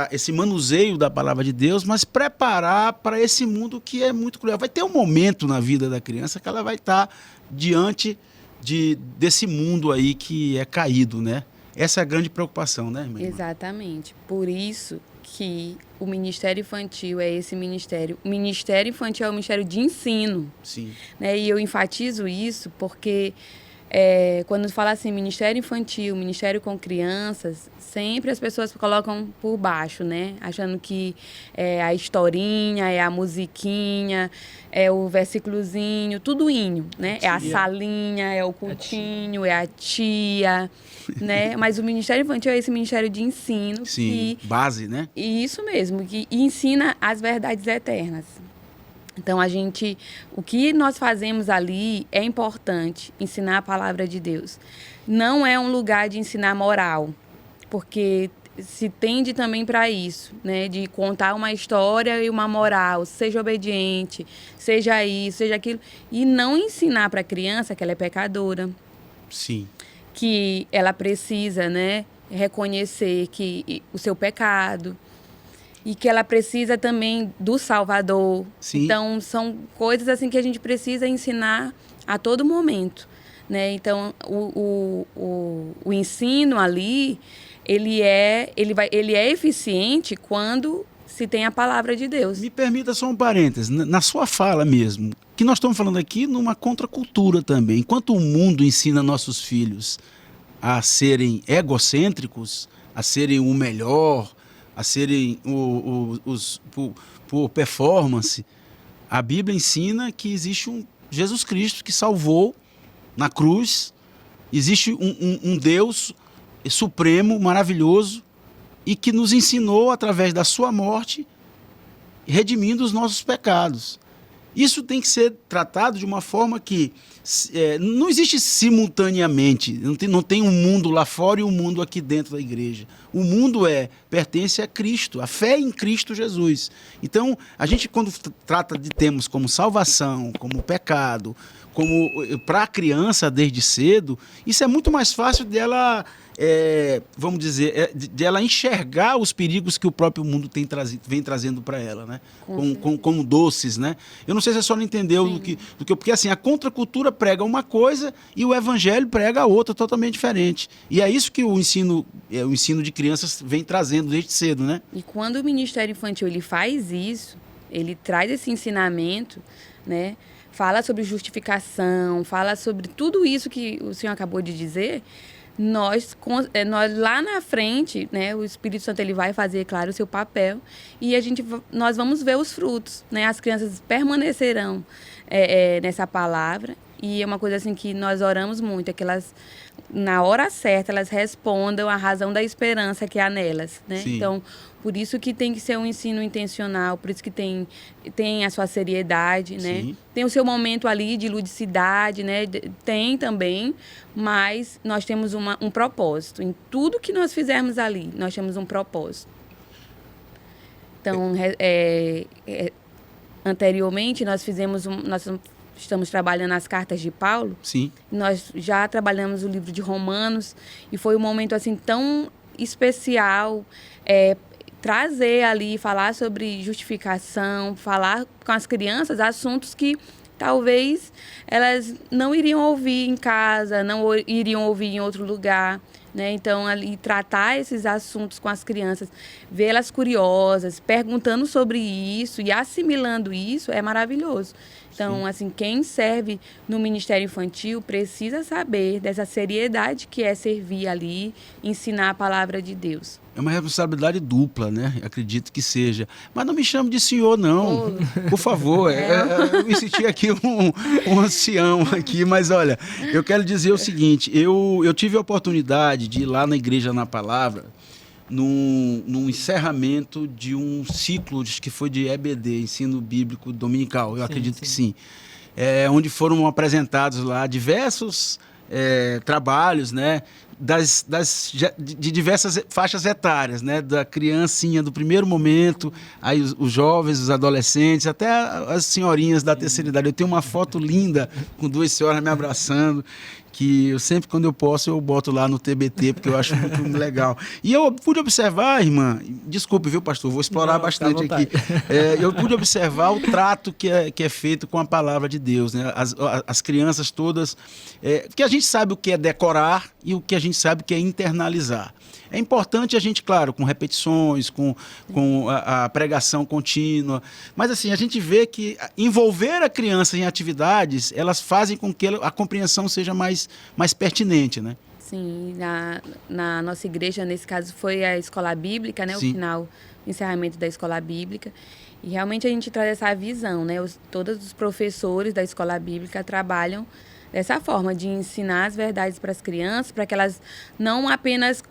esse manuseio da palavra de Deus, mas preparar para esse mundo que é muito cruel. Vai ter um momento na vida da criança que ela vai estar diante desse mundo aí que é caído, né? Essa é a grande preocupação, né, irmã? Exatamente. Por isso que o Ministério Infantil é esse ministério. O Ministério Infantil é o ministério de ensino. Sim. Né? E eu enfatizo isso porque quando fala assim, Ministério Infantil, Ministério com crianças, sempre as pessoas colocam por baixo, né? Achando que é a historinha, é a musiquinha, é o versículozinho, tudo inho, né? É a salinha, é o cultinho, é a tia, né? Mas o Ministério Infantil é esse ministério de ensino. Sim, base, né? Isso mesmo, que ensina as verdades eternas. Então, o que nós fazemos ali é importante, ensinar a palavra de Deus. Não é um lugar de ensinar moral, porque se tende também para isso, né? De contar uma história e uma moral, seja obediente, seja isso, seja aquilo. E não ensinar para a criança que ela é pecadora. Sim. Que ela precisa, né, reconhecer o seu pecado. E que ela precisa também do Salvador. Sim. Então, são coisas assim que a gente precisa ensinar a todo momento, né? Então, o ensino ali, ele é eficiente quando se tem a palavra de Deus. Me permita só um parênteses. Na sua fala mesmo, que nós estamos falando aqui numa contracultura também. Enquanto o mundo ensina nossos filhos a serem egocêntricos, a serem o melhor, a serem por performance, a Bíblia ensina que existe um Jesus Cristo que salvou na cruz, existe um Deus supremo, maravilhoso, e que nos ensinou através da sua morte, redimindo os nossos pecados. Isso tem que ser tratado de uma forma que não existe simultaneamente, não tem um mundo lá fora e um mundo aqui dentro da igreja. O mundo pertence a Cristo, a fé em Cristo Jesus. Então, a gente quando trata de temas como salvação, como pecado, como para a criança desde cedo, isso é muito mais fácil dela, vamos dizer, de ela enxergar os perigos que o próprio mundo vem trazendo para ela, né? Como doces, né? Eu não sei se a senhora entendeu porque assim, a contracultura prega uma coisa e o evangelho prega a outra totalmente diferente. E é isso que o ensino de crianças vem trazendo desde cedo, né? E quando o Ministério Infantil ele faz isso, ele traz esse ensinamento, né? Fala sobre justificação, fala sobre tudo isso que o senhor acabou de dizer. Nós lá na frente, né, o Espírito Santo ele vai fazer, claro, o seu papel e nós vamos ver os frutos, né? As crianças permanecerão nessa palavra e é uma coisa assim que nós oramos muito, é que elas, na hora certa, elas respondam a razão da esperança que há nelas, né? Sim. Então, por isso que tem que ser um ensino intencional, por isso que tem a sua seriedade, né? Sim. Tem o seu momento ali de ludicidade, né? Tem também, mas nós temos um propósito. Em tudo que nós fizermos ali, nós temos um propósito. Então, anteriormente, nós estamos trabalhando as cartas de Paulo. Sim. Nós já trabalhamos o livro de Romanos e foi um momento assim tão especial, trazer ali, falar sobre justificação, falar com as crianças assuntos que talvez elas não iriam ouvir em casa, não iriam ouvir em outro lugar, né? Então, ali, tratar esses assuntos com as crianças, vê-las curiosas, perguntando sobre isso e assimilando isso é maravilhoso. Então, assim, quem serve no Ministério Infantil precisa saber dessa seriedade que é servir ali, ensinar a palavra de Deus. É uma responsabilidade dupla, né? Acredito que seja. Mas não me chame de senhor, não. Por favor. Eu me senti aqui um ancião aqui, mas olha, eu quero dizer o seguinte, eu tive a oportunidade de ir lá na Igreja na Palavra, num encerramento de um ciclo que foi de EBD, Ensino Bíblico Dominical, eu acredito que sim. Onde foram apresentados lá diversos trabalhos, né? De diversas faixas etárias, né? Da criancinha do primeiro momento, aí os jovens, os adolescentes, até as senhorinhas da terceira idade. Eu tenho uma foto linda com 2 senhoras me abraçando, que eu sempre, quando eu posso, eu boto lá no TBT, porque eu acho muito legal. E eu pude observar, irmã, desculpe, viu, pastor, vou explorar bastante aqui. Eu pude observar o trato que é feito com a palavra de Deus, né? As crianças todas, porque a gente sabe o que é decorar e o que a gente sabe o que é internalizar. É importante a gente, claro, com repetições, com a pregação contínua, mas assim, a gente vê que envolver a criança em atividades, elas fazem com que a compreensão seja mais pertinente, né? Sim, na nossa igreja, nesse caso, foi a escola bíblica, né? Sim. O encerramento da escola bíblica. E realmente a gente traz essa visão, né? Todos os professores da escola bíblica trabalham dessa forma, de ensinar as verdades para as crianças, para que elas não apenas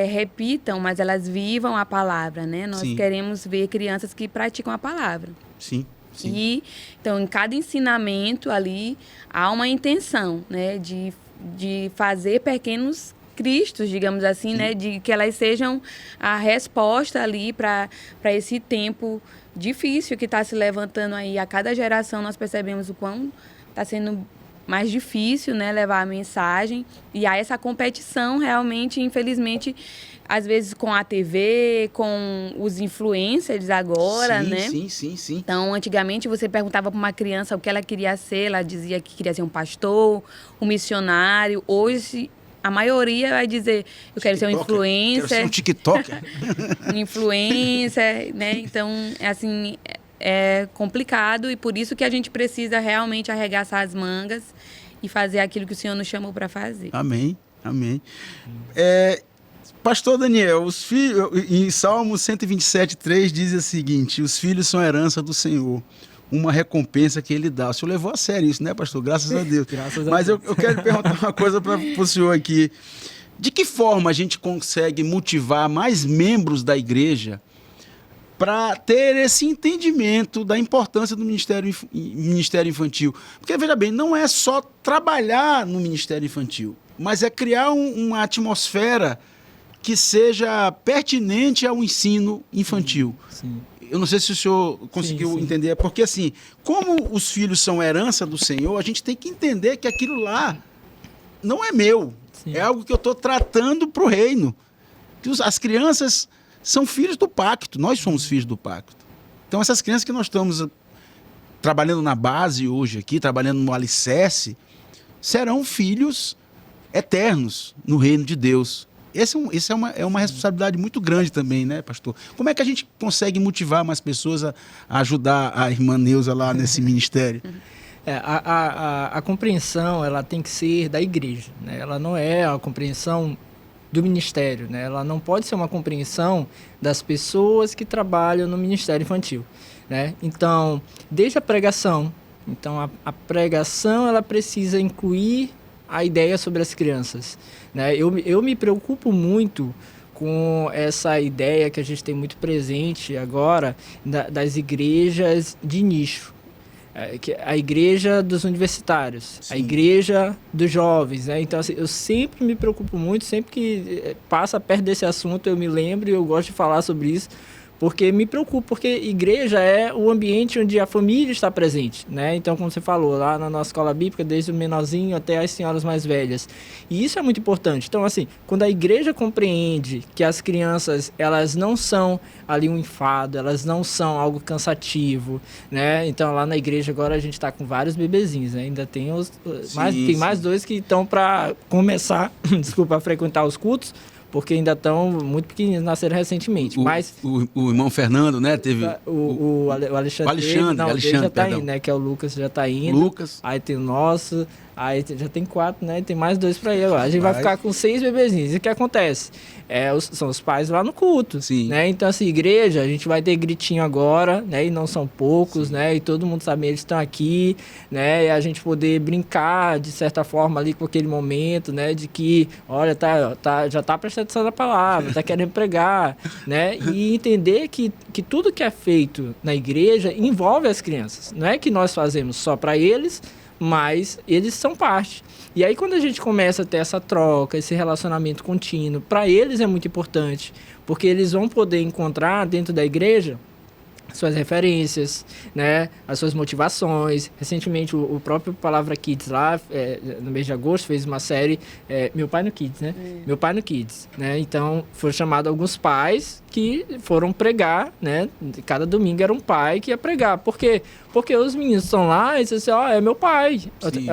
repitam, mas elas vivam a palavra, né? Nós queremos ver crianças que praticam a palavra. Sim. E, então, em cada ensinamento ali, há uma intenção, né? De fazer pequenos cristos, digamos assim, né? De que elas sejam a resposta ali para esse tempo difícil que está se levantando aí. A cada geração nós percebemos o quão está sendo mais difícil, né, levar a mensagem. E há essa competição realmente, infelizmente, às vezes com a TV, com os influencers agora, né? Sim. Então, antigamente você perguntava para uma criança o que ela queria ser, ela dizia que queria ser um pastor, um missionário. Hoje, a maioria vai dizer, eu quero ser um influencer. Quero ser um TikToker. Um influencer, né? Então, assim, é complicado e por isso que a gente precisa realmente arregaçar as mangas e fazer aquilo que o Senhor nos chamou para fazer. Amém. Pastor Daniel, os filhos, em Salmo 127:3 diz o seguinte: os filhos são herança do Senhor, uma recompensa que ele dá. O senhor levou a sério isso, né, pastor? Graças a Deus. Mas eu quero perguntar uma coisa para o senhor aqui. De que forma a gente consegue motivar mais membros da igreja para ter esse entendimento da importância do Ministério Infantil? Porque, veja bem, não é só trabalhar no Ministério Infantil, mas é criar uma atmosfera que seja pertinente ao ensino infantil. Sim. Eu não sei se o senhor conseguiu entender, porque assim, como os filhos são herança do Senhor, a gente tem que entender que aquilo lá não é meu, é algo que eu estou tratando para o reino. As crianças são filhos do pacto, nós somos filhos do pacto. Então essas crianças que nós estamos trabalhando na base hoje aqui, trabalhando no alicerce, serão filhos eternos no reino de Deus. Essa é uma responsabilidade muito grande também, né, pastor? Como é que a gente consegue motivar mais pessoas a ajudar a irmã Neuza lá nesse ministério? A compreensão, ela tem que ser da igreja, né? Ela não é a compreensão do ministério, né? Ela não pode ser uma compreensão das pessoas que trabalham no Ministério Infantil, né? Então, desde a pregação, a pregação ela precisa incluir a ideia sobre as crianças, né? Eu me preocupo muito com essa ideia que a gente tem muito presente agora das igrejas de nicho. A igreja dos universitários, a igreja dos jovens, né? Então, assim, eu sempre me preocupo muito, sempre que passa perto desse assunto, eu me lembro e eu gosto de falar sobre isso, porque me preocupa, porque igreja é o ambiente onde a família está presente, né? Então, como você falou, lá na nossa escola bíblica, desde o menorzinho até as senhoras mais velhas. E isso é muito importante. Então, assim, quando a igreja compreende que as crianças, elas não são ali um enfado, elas não são algo cansativo, né? Então, lá na igreja agora a gente está com vários bebezinhos, né? Ainda tem mais 2 que estão para começar, a frequentar os cultos, porque ainda estão muito pequeninos, nasceram recentemente. Mas o irmão Fernando, né? Teve o Alexandre já está indo, né? Que é o Lucas, já está indo. Lucas. Aí tem o nosso, aí já tem 4, né? Tem mais 2 para ir agora. A gente vai ficar com 6 bebezinhos. E o que acontece? São os pais lá no culto. Sim. Né? Então, assim, igreja, a gente vai ter gritinho agora, né? E não são poucos, sim, né? E todo mundo sabe, eles estão aqui, né? E a gente poder brincar, de certa forma, ali com aquele momento, né? De que, olha, já tá prestando atenção na palavra, tá querendo pregar, né? E entender que tudo que é feito na igreja envolve as crianças. Não é que nós fazemos só para eles, mas eles são parte. E aí, quando a gente começa a ter essa troca, esse relacionamento contínuo, para eles é muito importante, porque eles vão poder encontrar dentro da igreja suas referências, né, as suas motivações. Recentemente, o próprio Palavra Kids lá, no mês de agosto, fez uma série, Meu Pai no Kids, né? Meu Pai no Kids, né? Então, foram chamados alguns pais que foram pregar, né? Cada domingo era um pai que ia pregar. Por quê? Porque os meninos estão lá e dizem assim, é meu pai, sim,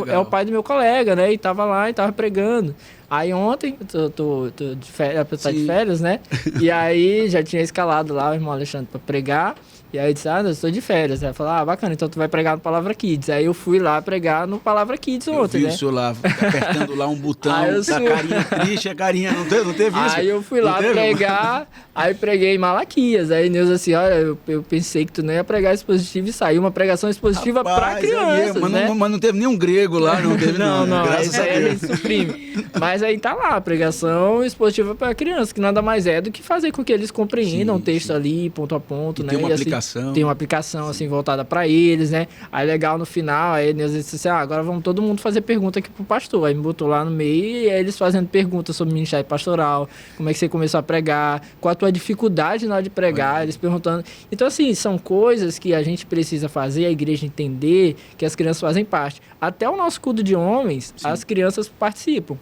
é o pai do meu colega, né? E tava lá e tava pregando. Aí ontem, tô de férias, né? E aí já tinha escalado lá o irmão Alexandre para pregar. E aí eu disse, eu estou de férias. Aí falou, bacana, então tu vai pregar no Palavra Kids. Aí eu fui lá pregar no Palavra Kids ontem, né? Eu vi o senhor lá apertando lá um botão, da carinha triste, a carinha, não teve isso? Aí eu fui lá pregar, aí preguei em Malaquias. Aí Deus assim, olha, eu pensei que tu não ia pregar expositivo e saiu uma pregação expositiva para crianças, né? Mas não teve nenhum grego lá, não teve não. Graças a Deus. A gente suprime. Mas aí tá lá, pregação expositiva para crianças, que nada mais é do que fazer com que eles compreendam o texto ali, ponto a ponto, né? Tem uma aplicação. Tem uma aplicação assim voltada para eles, né? Aí legal no final, aí Deus disse assim, agora vamos todo mundo fazer pergunta aqui pro pastor. Aí me botou lá no meio e aí eles fazendo perguntas sobre o ministério pastoral, como é que você começou a pregar, qual a tua dificuldade na hora de pregar, eles perguntando. Então assim, são coisas que a gente precisa fazer, a igreja entender que as crianças fazem parte. Até o nosso culto de homens, sim, as crianças participam.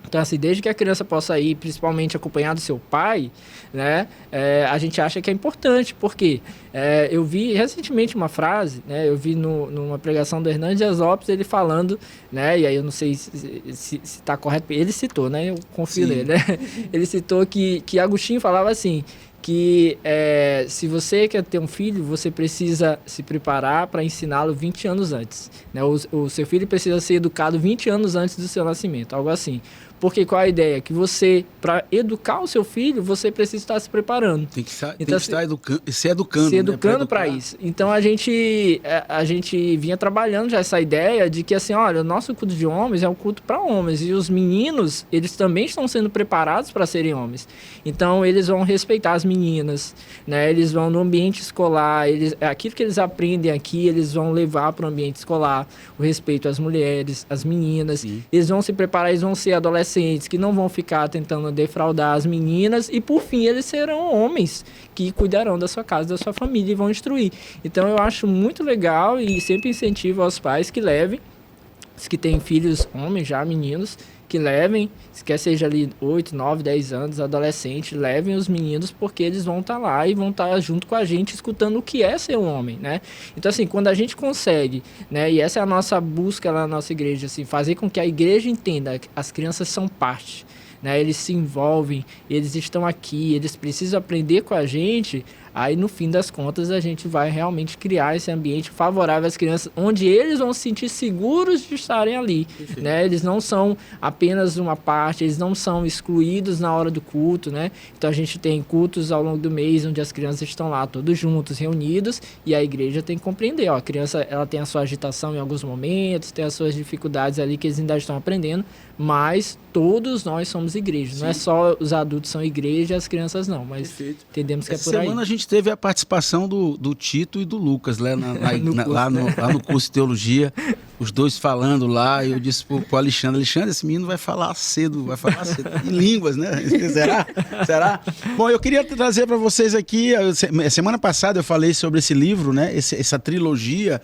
Então, assim, desde que a criança possa ir, principalmente acompanhado do seu pai, né, a gente acha que é importante, porque eu vi recentemente uma frase, né, eu vi numa pregação do Hernandes Dias Lopes, ele falando, né, e aí eu não sei se está correto, ele citou, né, eu confio nele, né, ele citou que Agostinho falava assim, que se você quer ter um filho, você precisa se preparar para ensiná-lo 20 anos antes, né, o seu filho precisa ser educado 20 anos antes do seu nascimento, algo assim. Porque qual a ideia? Que você, para educar o seu filho, você precisa estar se preparando. Tem que estar se educando. Se educando para isso. Então, a gente vinha trabalhando já essa ideia de que, assim, olha, o nosso culto de homens é um culto para homens. E os meninos, eles também estão sendo preparados para serem homens. Então, eles vão respeitar as meninas, né? Eles vão no ambiente escolar, aquilo que eles aprendem aqui, eles vão levar para o ambiente escolar. O respeito às mulheres, às meninas. Sim. Eles vão se preparar, eles vão ser adolescentes, que não vão ficar tentando defraudar as meninas e, por fim, eles serão homens que cuidarão da sua casa, da sua família e vão instruir. Então, eu acho muito legal e sempre incentivo aos pais que levem, os que têm filhos homens já, meninos, que levem, quer seja ali 8, 9, 10 anos, adolescente, levem os meninos porque eles vão estar lá e vão estar junto com a gente escutando o que é ser um homem, né? Então, assim, quando a gente consegue, né, e essa é a nossa busca lá na nossa igreja, assim, fazer com que a igreja entenda que as crianças são parte, né? Eles se envolvem, eles estão aqui, eles precisam aprender com a gente. Aí, no fim das contas, a gente vai realmente criar esse ambiente favorável às crianças, onde eles vão se sentir seguros de estarem ali, né? Eles não são apenas uma parte, eles não são excluídos na hora do culto, né? Então, a gente tem cultos ao longo do mês, onde as crianças estão lá todos juntos, reunidos, e a igreja tem que compreender, a criança, ela tem a sua agitação em alguns momentos, tem as suas dificuldades ali que eles ainda estão aprendendo, mas todos nós somos igreja. Sim. Não é só os adultos são igreja e as crianças não, mas entendemos que é por aí. Essa semana a gente teve a participação do Tito e do Lucas, né, lá no curso de teologia, os dois falando lá, e eu disse pro Alexandre, esse menino vai falar cedo, em línguas, né? Será? Bom, eu queria trazer para vocês aqui, semana passada eu falei sobre esse livro, né, essa trilogia,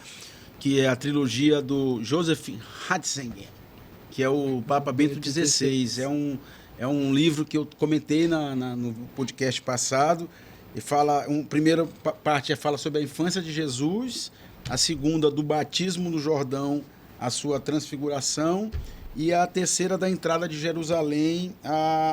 que é a trilogia do Joseph Ratzinger, que é o Papa Bento XVI. É um livro que eu comentei no podcast passado. E fala, primeira parte fala sobre a infância de Jesus, a segunda do batismo no Jordão, a sua transfiguração, e a terceira da entrada de Jerusalém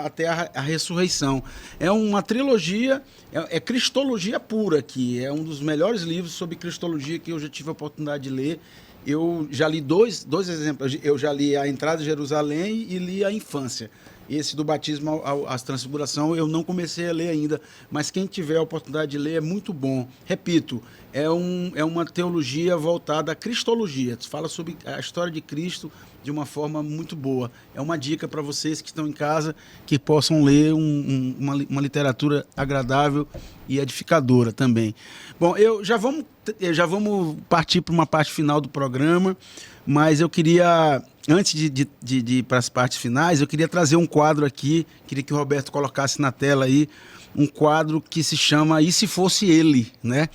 até a ressurreição. É uma trilogia, é cristologia pura aqui, é um dos melhores livros sobre cristologia que eu já tive a oportunidade de ler. Eu já li dois exemplos, eu já li a entrada de Jerusalém e li a infância. Esse do batismo à transfiguração eu não comecei a ler ainda, mas quem tiver a oportunidade de ler é muito bom. Repito, é uma teologia voltada à cristologia, fala sobre a história de Cristo de uma forma muito boa. É uma dica para vocês que estão em casa, que possam ler uma literatura agradável e edificadora também. Bom, já vamos partir para uma parte final do programa, mas eu queria, antes de ir para as partes finais, eu queria trazer um quadro aqui, queria que o Roberto colocasse na tela aí, um quadro que se chama E Se Fosse Ele, né?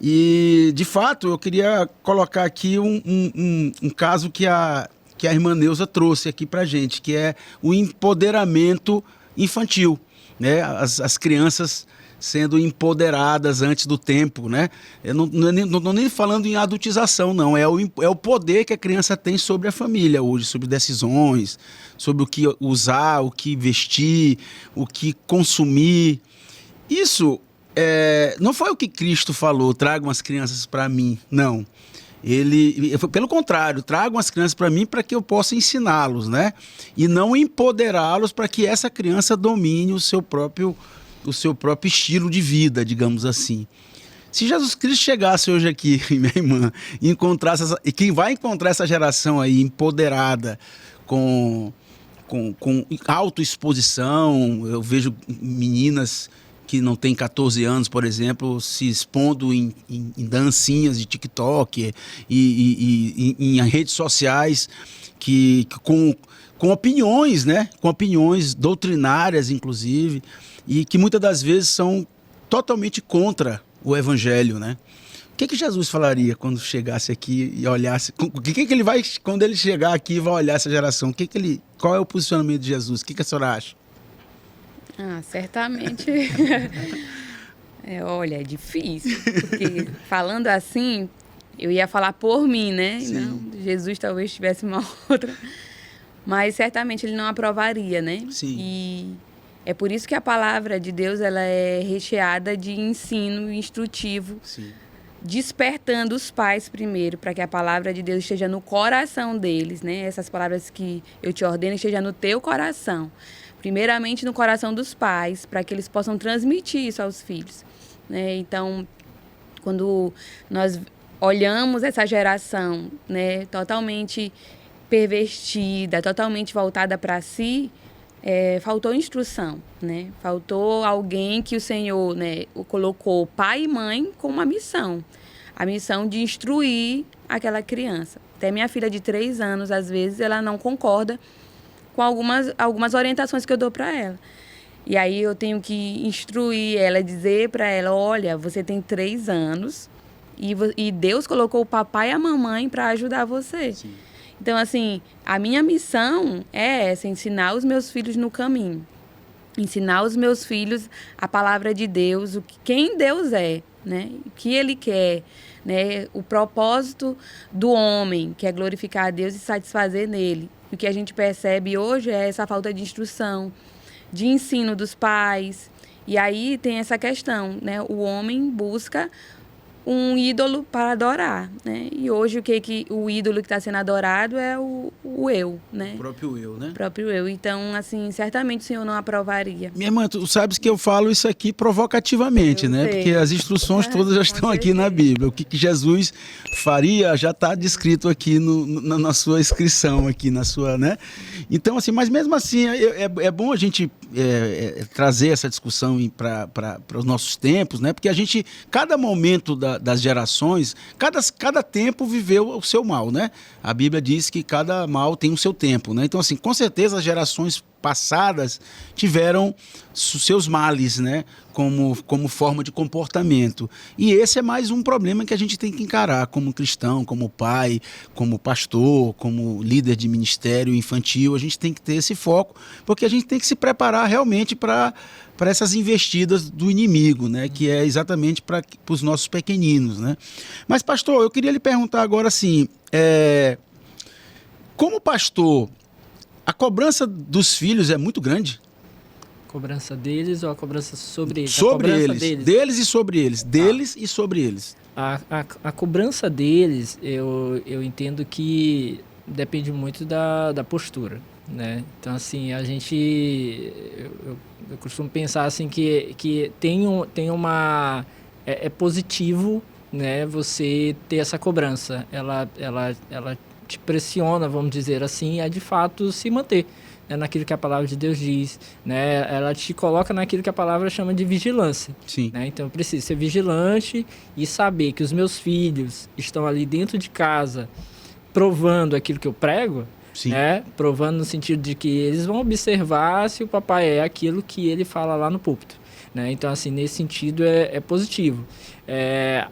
E, de fato, eu queria colocar aqui um caso que a irmã Neuza trouxe aqui para a gente, que é o empoderamento infantil, né? As crianças sendo empoderadas antes do tempo, né? Eu não estou nem falando em adultização, não. É o poder que a criança tem sobre a família hoje, sobre decisões, sobre o que usar, o que vestir, o que consumir. Isso não foi o que Cristo falou, tragam as crianças para mim, não. Ele, pelo contrário, tragam as crianças para mim para que eu possa ensiná-los, né? E não empoderá-los para que essa criança domine o seu próprio estilo de vida, digamos assim. Se Jesus Cristo chegasse hoje aqui, minha irmã, e quem vai encontrar essa geração aí empoderada, com autoexposição, eu vejo meninas que não têm 14 anos, por exemplo, se expondo em dancinhas de TikTok e em redes sociais com opiniões, né? Com opiniões doutrinárias, inclusive, e que muitas das vezes são totalmente contra o evangelho, né? O que Jesus falaria quando chegasse aqui e olhasse? O que ele vai, quando ele chegar aqui e vai olhar essa geração? Qual é o posicionamento de Jesus? O que a senhora acha? Certamente. Olha, é difícil, porque falando assim, eu ia falar por mim, né? Sim. Não, Jesus talvez tivesse uma outra, mas certamente ele não aprovaria, né? Sim. E é por isso que a palavra de Deus ela é recheada de ensino instrutivo. Sim. Despertando os pais primeiro, para que a palavra de Deus esteja no coração deles, né? Essas palavras que eu te ordeno estejam no teu coração. Primeiramente no coração dos pais, para que eles possam transmitir isso aos filhos, né? Então, quando nós olhamos essa geração, né, totalmente pervertida, totalmente voltada para si, faltou instrução, né? Faltou alguém que o Senhor, né, colocou pai e mãe com uma missão. A missão de instruir aquela criança. Até minha filha de 3 anos, às vezes, ela não concorda com algumas orientações que eu dou para ela. E aí eu tenho que instruir ela, dizer para ela, olha, você tem 3 anos e Deus colocou o papai e a mamãe para ajudar você. Sim. Então, assim, a minha missão é essa, ensinar os meus filhos no caminho. Ensinar os meus filhos a palavra de Deus, quem Deus é, né? O que Ele quer, né? O propósito do homem, que é glorificar a Deus e satisfazer nele. O que a gente percebe hoje é essa falta de instrução, de ensino dos pais. E aí tem essa questão, né? O homem busca um ídolo para adorar, né? E hoje o ídolo que está sendo adorado é o eu, né? O próprio eu, né? O próprio eu. Então, assim, certamente o Senhor não aprovaria. Minha irmã, tu sabes que eu falo isso aqui provocativamente, Eu né? sei. Porque as instruções todas já estão aqui na Bíblia. O que Jesus faria já está descrito aqui na sua inscrição, aqui na sua, né? Então, assim, mas mesmo assim, é bom a gente trazer essa discussão para os nossos tempos, né? Porque cada momento das gerações, cada tempo viveu o seu mal, né? A Bíblia diz que cada mal tem o seu tempo, né? Então, assim, com certeza as gerações passadas tiveram seus males, né? Como forma de comportamento. E esse é mais um problema que a gente tem que encarar como cristão, como pai, como pastor, como líder de ministério infantil. A gente tem que ter esse foco, porque a gente tem que se preparar realmente para essas investidas do inimigo, né? Que é exatamente para os nossos pequeninos, né? Mas, pastor, eu queria lhe perguntar agora assim, como pastor, A cobrança dos filhos é muito grande? Cobrança deles ou a cobrança sobre eles? Sobre eles. Deles e sobre eles. Deles e sobre eles. A cobrança deles, eu entendo que depende muito da postura, né? Então, assim, eu costumo pensar assim que tem uma... É positivo, né, você ter essa cobrança. Ela te pressiona, vamos dizer assim, a de fato se manter, né, naquilo que a palavra de Deus diz, né? Ela te coloca naquilo que a palavra chama de vigilância. Sim. Né? Então eu preciso ser vigilante e saber que os meus filhos estão ali dentro de casa provando aquilo que eu prego. Sim. Né? Provando no sentido de que eles vão observar se o papai é aquilo que ele fala lá no púlpito. Né? Então, assim, nesse sentido é positivo.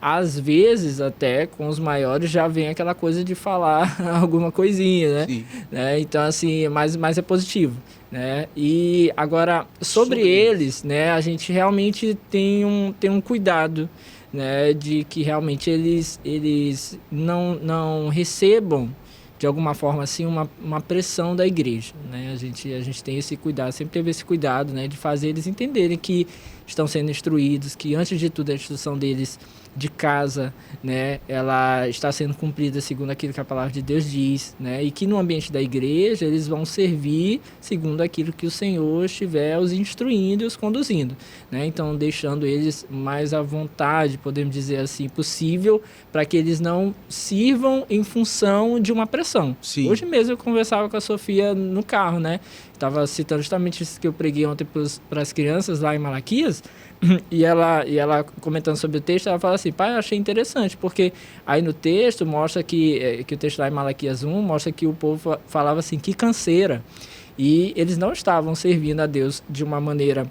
Às vezes, até com os maiores, já vem aquela coisa de falar alguma coisinha, né? Sim. Né? Então, assim, mas é positivo. Né? E agora, sobre eles, né, a gente realmente tem um cuidado, né, de que realmente eles não recebam, de alguma forma, assim, uma pressão da igreja, né? A gente tem esse cuidado, sempre teve esse cuidado, né, de fazer eles entenderem que estão sendo instruídos, que antes de tudo a instrução deles de casa, né, ela está sendo cumprida segundo aquilo que a palavra de Deus diz, né, e que no ambiente da igreja eles vão servir segundo aquilo que o Senhor estiver os instruindo e os conduzindo, né, então deixando eles mais à vontade, podemos dizer assim, possível, para que eles não sirvam em função de uma pressão. Sim. Hoje mesmo eu conversava com a Sofia no carro, né, estava citando justamente isso que eu preguei ontem para as crianças lá em Malaquias, e ela comentando sobre o texto, ela fala assim, pai, eu achei interessante, porque aí no texto mostra que o texto lá em Malaquias 1 mostra que o povo falava assim, que canseira, e eles não estavam servindo a Deus de uma maneira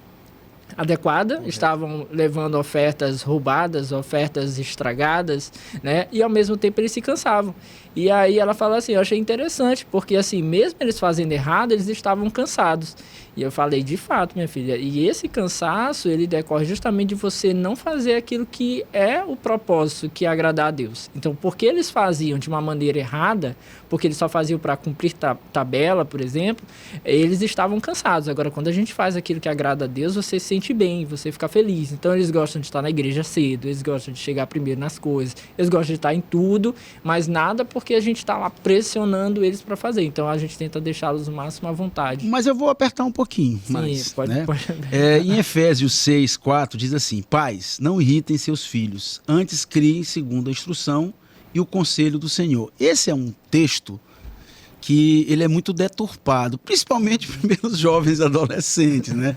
adequada, estavam levando ofertas roubadas, ofertas estragadas, né? E ao mesmo tempo eles se cansavam. E aí ela fala assim, eu achei interessante, porque assim, mesmo eles fazendo errado, eles estavam cansados. E eu falei, de fato, minha filha, e esse cansaço, ele decorre justamente de você não fazer aquilo que é o propósito, que é agradar a Deus. Então, porque eles faziam de uma maneira errada, porque eles só faziam para cumprir tabela, por exemplo, eles estavam cansados. Agora, quando a gente faz aquilo que agrada a Deus, você se sente bem, você fica feliz. Então, eles gostam de estar na igreja cedo, eles gostam de chegar primeiro nas coisas, eles gostam de estar em tudo, mas nada porque a gente está lá pressionando eles para fazer. Então, a gente tenta deixá-los o máximo à vontade. Mas eu vou apertar um pouquinho mais. Pode, né? Em Efésios 6:4 diz assim, pais, não irritem seus filhos, antes criem segundo a instrução e o conselho do Senhor. Esse é um texto que ele é muito deturpado, principalmente pelos jovens adolescentes, né?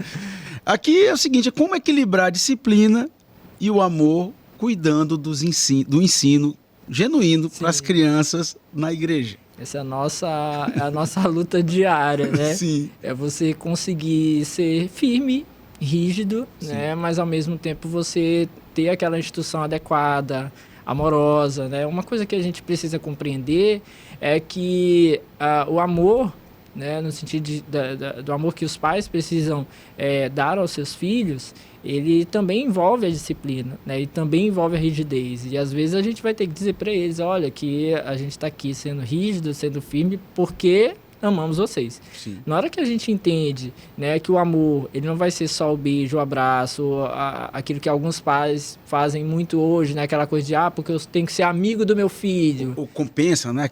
Aqui é o seguinte, é como equilibrar a disciplina e o amor cuidando do ensino genuíno para as crianças na igreja. Essa é a nossa luta diária, né? Sim. É você conseguir ser firme, rígido, né? Mas ao mesmo tempo você ter aquela instrução adequada, amorosa, né? Uma coisa que a gente precisa compreender é que o amor, né, no sentido do amor que os pais precisam dar aos seus filhos, ele também envolve a disciplina, né? E também envolve a rigidez. E às vezes a gente vai ter que dizer para eles, olha, que a gente está aqui sendo rígido, sendo firme, porque amamos vocês. Sim. Na hora que a gente entende, né, que o amor, ele não vai ser só o beijo, o abraço, aquilo que alguns pais fazem muito hoje, né, aquela coisa de, porque eu tenho que ser amigo do meu filho. Ou compensa, né?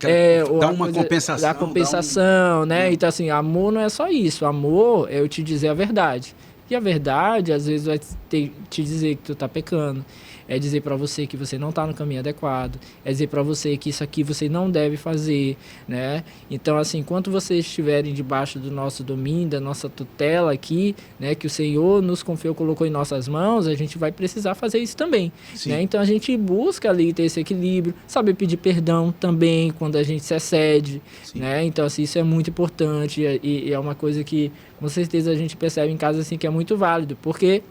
Dá uma compensação. Dá compensação, né? Então, assim, amor não é só isso. Amor é eu te dizer a verdade. E a verdade, às vezes, vai te dizer que tu tá pecando. É dizer para você que você não está no caminho adequado. É dizer para você que isso aqui você não deve fazer, né? Então, assim, enquanto vocês estiverem debaixo do nosso domínio, da nossa tutela aqui, né? Que o Senhor nos confiou, colocou em nossas mãos, a gente vai precisar fazer isso também, né? Então, a gente busca ali ter esse equilíbrio, saber pedir perdão também quando a gente se excede, né? Então, assim, isso é muito importante e é uma coisa que, com certeza, a gente percebe em casa, assim, que é muito válido, porque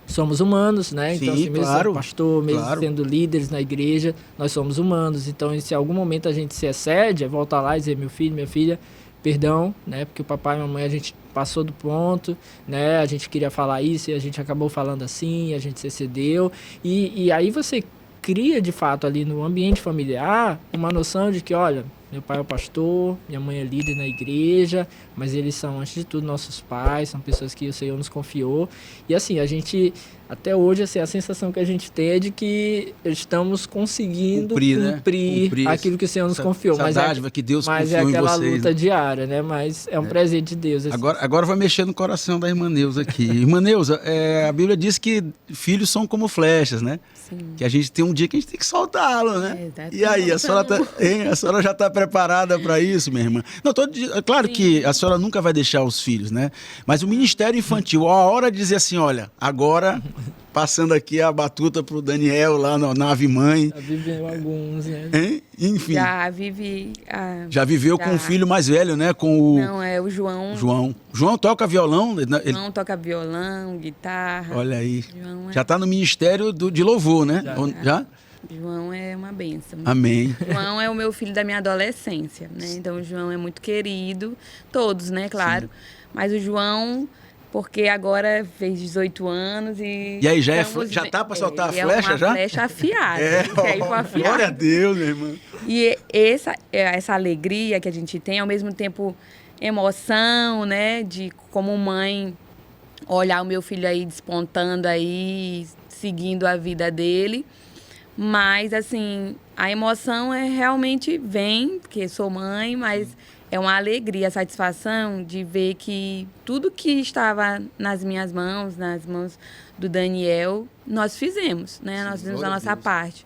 somos humanos, né? Então, assim, mesmo sendo pastor, mesmo sendo líderes na igreja, nós somos humanos. Então, se em algum momento a gente se excede, é voltar lá e dizer, meu filho, minha filha, perdão, né? Porque o papai e a mamãe, a gente passou do ponto, né? A gente queria falar isso e a gente acabou falando assim, a gente se excedeu. E aí você cria, de fato, ali no ambiente familiar, uma noção de que, olha, Meu pai é o pastor, minha mãe é líder na igreja, mas eles são, antes de tudo, nossos pais, são pessoas que o Senhor nos confiou. E assim, a gente, até hoje, assim, a sensação que a gente tem é de que estamos conseguindo cumprir aquilo que o Senhor nos confiou. Essa dádiva que Deus mas confiou em vocês. Mas é aquela luta diária, né? Mas é um presente de Deus. Assim. Agora vai mexer no coração da irmã Neuza aqui. Irmã Neuza, a Bíblia diz que filhos são como flechas, né? Sim. Que a gente tem um dia que a gente tem que soltá-lo, né? E aí, a senhora já está preparada para isso, minha irmã? Não, claro Sim. que a senhora nunca vai deixar os filhos, né? Mas o Ministério Infantil, a hora de dizer assim, olha, agora passando aqui a batuta pro Daniel lá na Ave Mãe. Já viveu alguns, né? Enfim. Já viveu com o filho mais velho, né? Com o... Não, é o João. João toca violão? João toca violão, guitarra. Olha aí. Já está no Ministério de Louvor, né? Já? João é uma bênção. Amém. João é o meu filho da minha adolescência, né? Então o João é muito querido. Todos, né? Claro. Sim. Mas o João... Porque agora fez 18 anos e... E aí, já tá para soltar a flecha, já? É uma flecha afiada. Glória a Deus, minha irmã. E essa alegria que a gente tem, ao mesmo tempo emoção, né? De como mãe, olhar o meu filho aí despontando aí, seguindo a vida dele. Mas, assim, a emoção realmente vem, porque sou mãe, mas... É uma alegria, a satisfação de ver que tudo que estava nas minhas mãos, nas mãos do Daniel, nós fizemos, né? Sim, nós fizemos a nossa parte.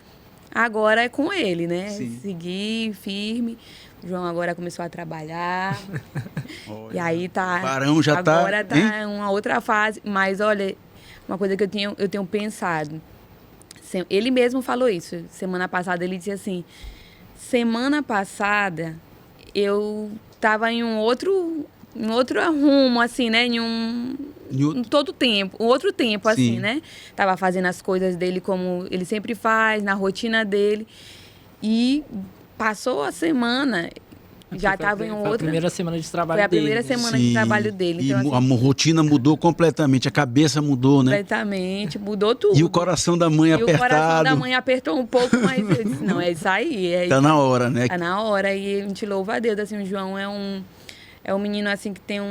Agora é com ele, né? Sim. Seguir firme. O João agora começou a trabalhar. E aí tá... Barão já tá... Agora tá uma outra fase. Mas, olha, uma coisa que eu tenho pensado. Ele mesmo falou isso. Semana passada ele disse assim... Semana passada... eu estava em um outro rumo, assim, né? Em todo tempo, outro tempo, assim, sim, né? Tava fazendo as coisas dele como ele sempre faz, na rotina dele. E passou a semana, já estava em outra... Foi a primeira semana de trabalho dele. Foi a primeira semana de trabalho dele. Então, e assim, a rotina mudou completamente, a cabeça mudou, né? Completamente, mudou tudo. E o coração da mãe apertado. O coração da mãe apertou um pouco, mas eu disse, não, é isso aí. Tá na hora, né? Tá na hora, e a gente louva a Deus, assim, o João é um menino, assim, que tem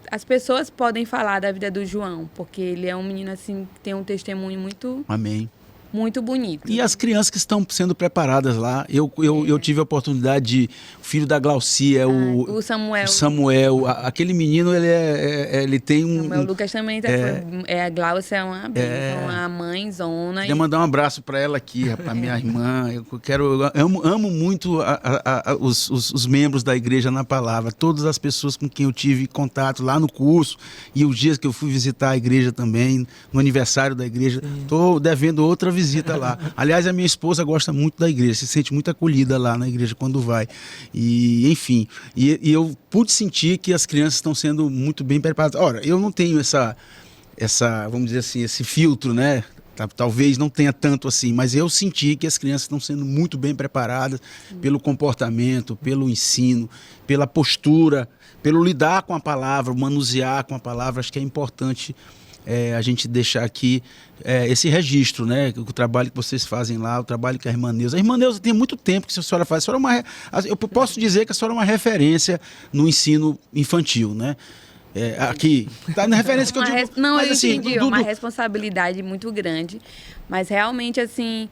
as pessoas podem falar da vida do João, porque ele é um menino, assim, que tem um testemunho muito... Amém. Muito bonito. E as crianças que estão sendo preparadas lá. Eu tive a oportunidade de... O filho da Glaucia, o Samuel. O Samuel. Aquele menino, ele tem um... Samuel Lucas também. A Glaucia é uma bênção, uma mãezona. Queria mandar um abraço para ela aqui, para minha irmã. Eu amo muito os membros da Igreja na Palavra. Todas as pessoas com quem eu tive contato lá no curso. E os dias que eu fui visitar a igreja também, no aniversário da igreja. Estou devendo outra visita lá. Aliás, a minha esposa gosta muito da igreja, se sente muito acolhida lá na igreja quando vai. E, enfim, e eu pude sentir que as crianças estão sendo muito bem preparadas. Ora, eu não tenho essa, vamos dizer assim, esse filtro, né? Talvez não tenha tanto assim, mas eu senti que as crianças estão sendo muito bem preparadas pelo comportamento, pelo ensino, pela postura, pelo lidar com a palavra, manusear com a palavra. Acho que é importante a gente deixar aqui esse registro, né? O trabalho que vocês fazem lá, o trabalho que a irmã Neuza... A irmã Neuza tem muito tempo que a senhora faz. Eu posso dizer que a senhora é uma referência no ensino infantil, né? Aqui, tá na referência que eu digo. Não, mas, eu entendi, uma responsabilidade muito grande. Mas realmente, assim...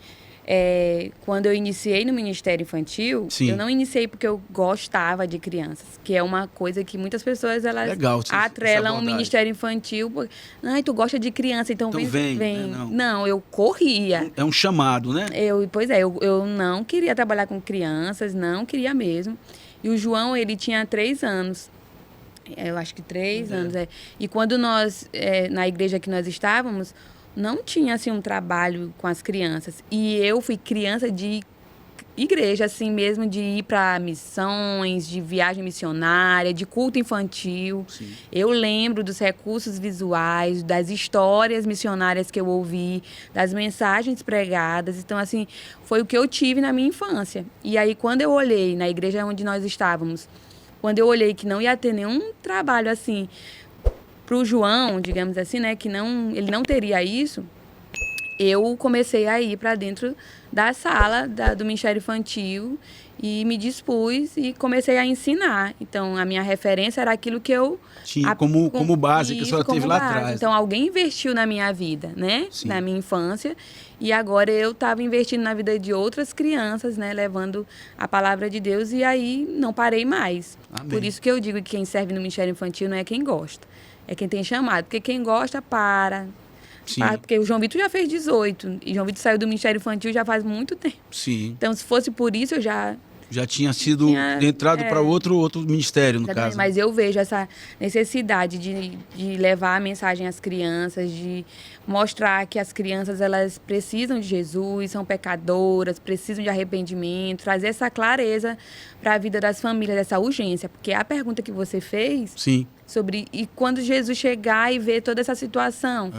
quando eu iniciei no Ministério Infantil, sim, eu não iniciei porque eu gostava de crianças, que é uma coisa que muitas pessoas atrelam o Ministério Infantil. Ai, tu gosta de criança, então vem. Não, eu corria. É um chamado, né? Eu não queria trabalhar com crianças, não queria mesmo. E o João, ele tinha 3 anos. Eu acho que 3 anos. E quando nós, na igreja que nós estávamos, não tinha, assim, um trabalho com as crianças. E eu fui criança de igreja, assim mesmo, de ir para missões, de viagem missionária, de culto infantil. Sim. Eu lembro dos recursos visuais, das histórias missionárias que eu ouvi, das mensagens pregadas. Então, assim, foi o que eu tive na minha infância. E aí, quando eu olhei na igreja onde nós estávamos, quando eu olhei que não ia ter nenhum trabalho, assim... para o João, digamos assim, né, que ele não teria isso, eu comecei a ir para dentro da sala do Ministério Infantil e me dispus e comecei a ensinar. Então, a minha referência era aquilo que eu... Tinha como base que a senhora teve lá atrás. Então, alguém investiu na minha vida, né? Sim. Na minha infância. E agora eu estava investindo na vida de outras crianças, né? Levando a palavra de Deus e aí não parei mais. Amém. Por isso que eu digo que quem serve no Ministério Infantil não é quem gosta. É quem tem chamado. Porque quem gosta, para. Sim. Porque o João Vitor já fez 18. E João Vitor saiu do Ministério Infantil já faz muito tempo. Sim. Então, se fosse por isso, eu já tinha sido entrado para outro ministério, no caso. Mas eu vejo essa necessidade de levar a mensagem às crianças, de mostrar que as crianças elas precisam de Jesus, são pecadoras, precisam de arrependimento, trazer essa clareza para a vida das famílias, essa urgência. Porque a pergunta que você fez... Sim. Sobre e quando Jesus chegar e ver toda essa situação,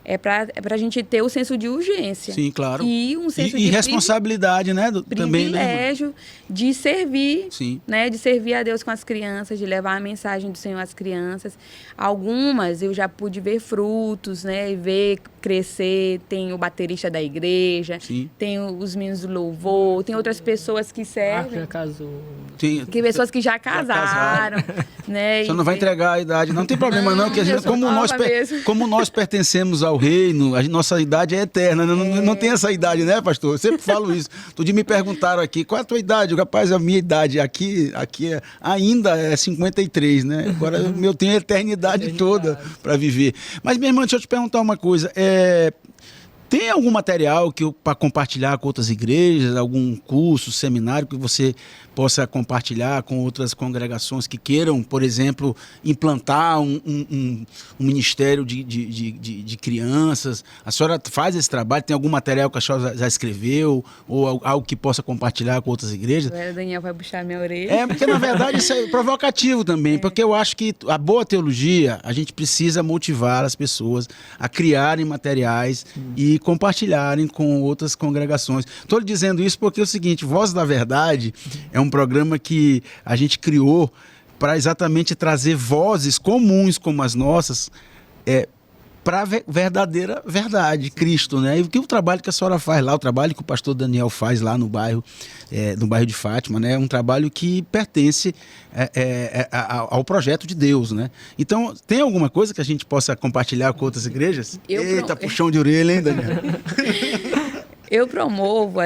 é para a gente ter o senso de urgência. Sim, claro. E um senso de responsabilidade, né? Também, né? Privilégio de servir, Sim. né? De servir a Deus com as crianças, de levar a mensagem do Senhor às crianças. Algumas eu já pude ver frutos, né? E ver crescer. Tem o baterista da igreja, Sim. tem os meninos do louvor, tem outras pessoas que servem. Já casou. Tem Pessoas que já casaram, né? Você não vai entregar a idade, não tem problema não, que a gente, como nós pertencemos ao reino, nossa idade é eterna, não tem essa idade, né, pastor? Eu sempre falo isso. Todo dia me perguntaram aqui, qual é a tua idade? Rapaz, a minha idade aqui ainda é 53, né? Agora eu tenho a eternidade toda para viver. Mas, minha irmã, deixa eu te perguntar uma coisa, tem algum material para compartilhar com outras igrejas, algum curso, seminário que você possa compartilhar com outras congregações que queiram, por exemplo, implantar um ministério de crianças? A senhora faz esse trabalho? Tem algum material que a senhora já escreveu ou algo que possa compartilhar com outras igrejas? O Daniel vai puxar minha orelha. Porque na verdade isso é provocativo também, porque eu acho que a boa teologia, a gente precisa motivar as pessoas a criarem materiais e compartilharem com outras congregações. Estou lhe dizendo isso porque é o seguinte, Voz da Verdade é um programa que a gente criou para exatamente trazer vozes comuns como as nossas para a verdadeira verdade, Cristo, né? E o trabalho que a senhora faz lá, o trabalho que o pastor Daniel faz lá no bairro de Fátima, né? É um trabalho que pertence ao projeto de Deus, né? Então, tem alguma coisa que a gente possa compartilhar com outras igrejas? Eita, puxão de orelha, hein, Daniel? Eu promovo...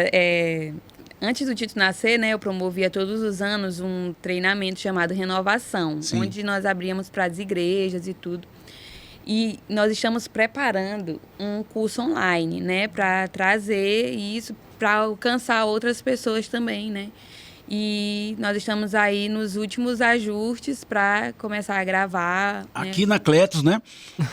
Antes do Tito nascer, né, eu promovia todos os anos um treinamento chamado Renovação, Sim. onde nós abríamos para as igrejas e tudo. E nós estamos preparando um curso online, né, para trazer isso, para alcançar outras pessoas também, né. E nós estamos aí nos últimos ajustes para começar a gravar. Aqui na Cletos, né?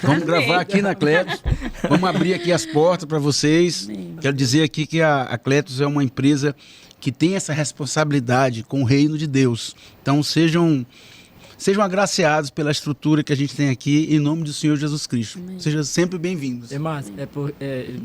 Vamos gravar aqui na Cletos. Vamos abrir aqui as portas para vocês. Amém. Quero dizer aqui que a Cletos é uma empresa que tem essa responsabilidade com o reino de Deus. Então sejam agraciados pela estrutura que a gente tem aqui, em nome do Senhor Jesus Cristo. Amém. Sejam sempre bem-vindos. Márcio,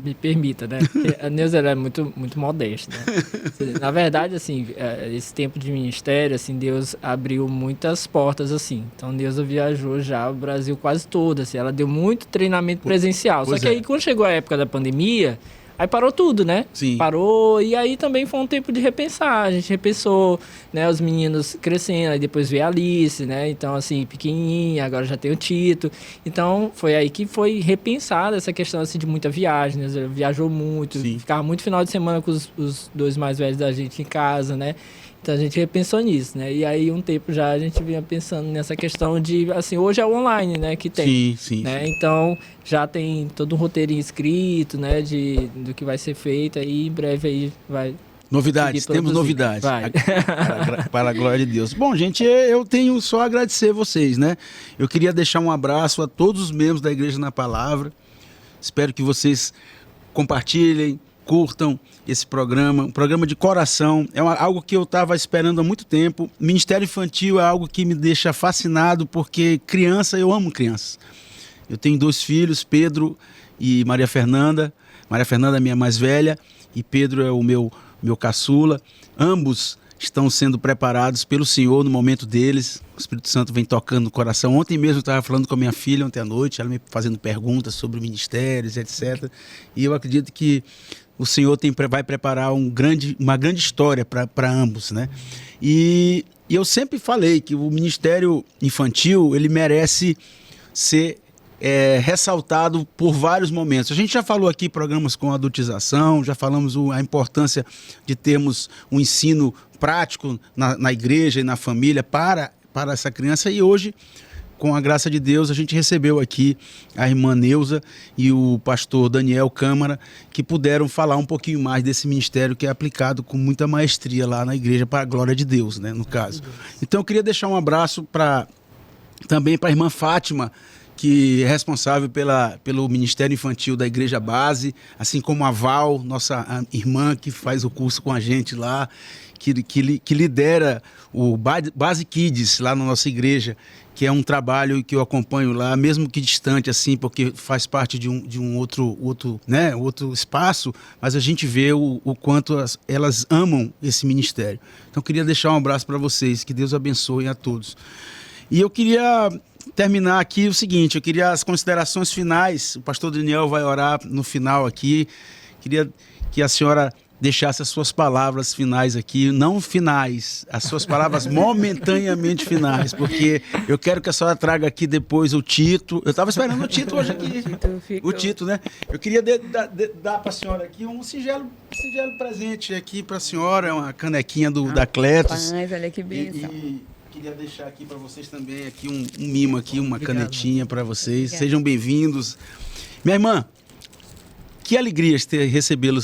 me permita, né? Porque a Neuza é muito, muito modesta, né? Na verdade, assim, esse tempo de ministério, assim, Deus abriu muitas portas, assim. Então, Neuza viajou já o Brasil quase todo, assim. Ela deu muito treinamento presencial. Só que aí, quando chegou a época da pandemia... Aí parou tudo, né? Sim. Parou, e aí também foi um tempo de repensar. A gente repensou, né? Os meninos crescendo, aí depois veio a Alice, né? Então, assim, pequenininha, agora já tem o Tito. Então, foi aí que foi repensada essa questão, assim, de muita viagem, né? Viajou muito, Sim. ficava muito final de semana com os dois mais velhos da gente em casa, né? Então, a gente repensou nisso, né? E aí, um tempo já, a gente vinha pensando nessa questão de, assim, hoje é o online, né? Que tem. Sim. Né? Então, já tem todo um roteirinho escrito, né? Do que vai ser feito. Aí, em breve, aí vai... Novidades, temos novidades. Vai. Para a glória de Deus. Bom, gente, eu tenho só a agradecer vocês, né? Eu queria deixar um abraço a todos os membros da Igreja na Palavra. Espero que vocês compartilhem, curtam esse programa, um programa de coração, algo que eu estava esperando há muito tempo. Ministério Infantil é algo que me deixa fascinado, porque eu amo crianças. Eu tenho 2 filhos, Pedro e Maria Fernanda. Maria Fernanda é a minha mais velha e Pedro é o meu caçula. Ambos estão sendo preparados pelo Senhor no momento deles. O Espírito Santo vem tocando no coração. Ontem mesmo eu estava falando com a minha filha, ontem à noite, ela me fazendo perguntas sobre ministérios, etc. E eu acredito que o Senhor vai preparar uma grande história para ambos, né? E eu sempre falei que o ministério infantil, ele merece ser ressaltado por vários momentos. A gente já falou aqui programas com adultização, já falamos a importância de termos um ensino prático na igreja e na família para essa criança, e hoje, com a graça de Deus, a gente recebeu aqui a irmã Neuza e o pastor Daniel Câmara, que puderam falar um pouquinho mais desse ministério que é aplicado com muita maestria lá na igreja, para a glória de Deus, né, no caso. Então eu queria deixar um abraço também para a irmã Fátima, que é responsável pelo Ministério Infantil da Igreja Base, assim como a Val, nossa irmã que faz o curso com a gente lá, que lidera o Base Kids lá na nossa igreja, que é um trabalho que eu acompanho lá, mesmo que distante, assim, porque faz parte de um outro espaço, mas a gente vê o quanto elas amam esse ministério. Então, eu queria deixar um abraço para vocês, que Deus abençoe a todos. E eu queria terminar aqui o seguinte, eu queria as considerações finais, o pastor Daniel vai orar no final aqui, queria que a senhora deixasse as suas palavras finais aqui, não finais, as suas palavras momentaneamente finais, porque eu quero que a senhora traga aqui depois o Tito. Eu estava esperando o Tito hoje aqui. O Tito, né? Eu queria dar para a senhora aqui um singelo presente aqui para a senhora, uma canequinha da Cletus. Mas olha que bênção. E queria deixar aqui para vocês também aqui um mimo aqui, uma Obrigado, canetinha para vocês. Obrigada. Sejam bem-vindos. Minha irmã, que alegria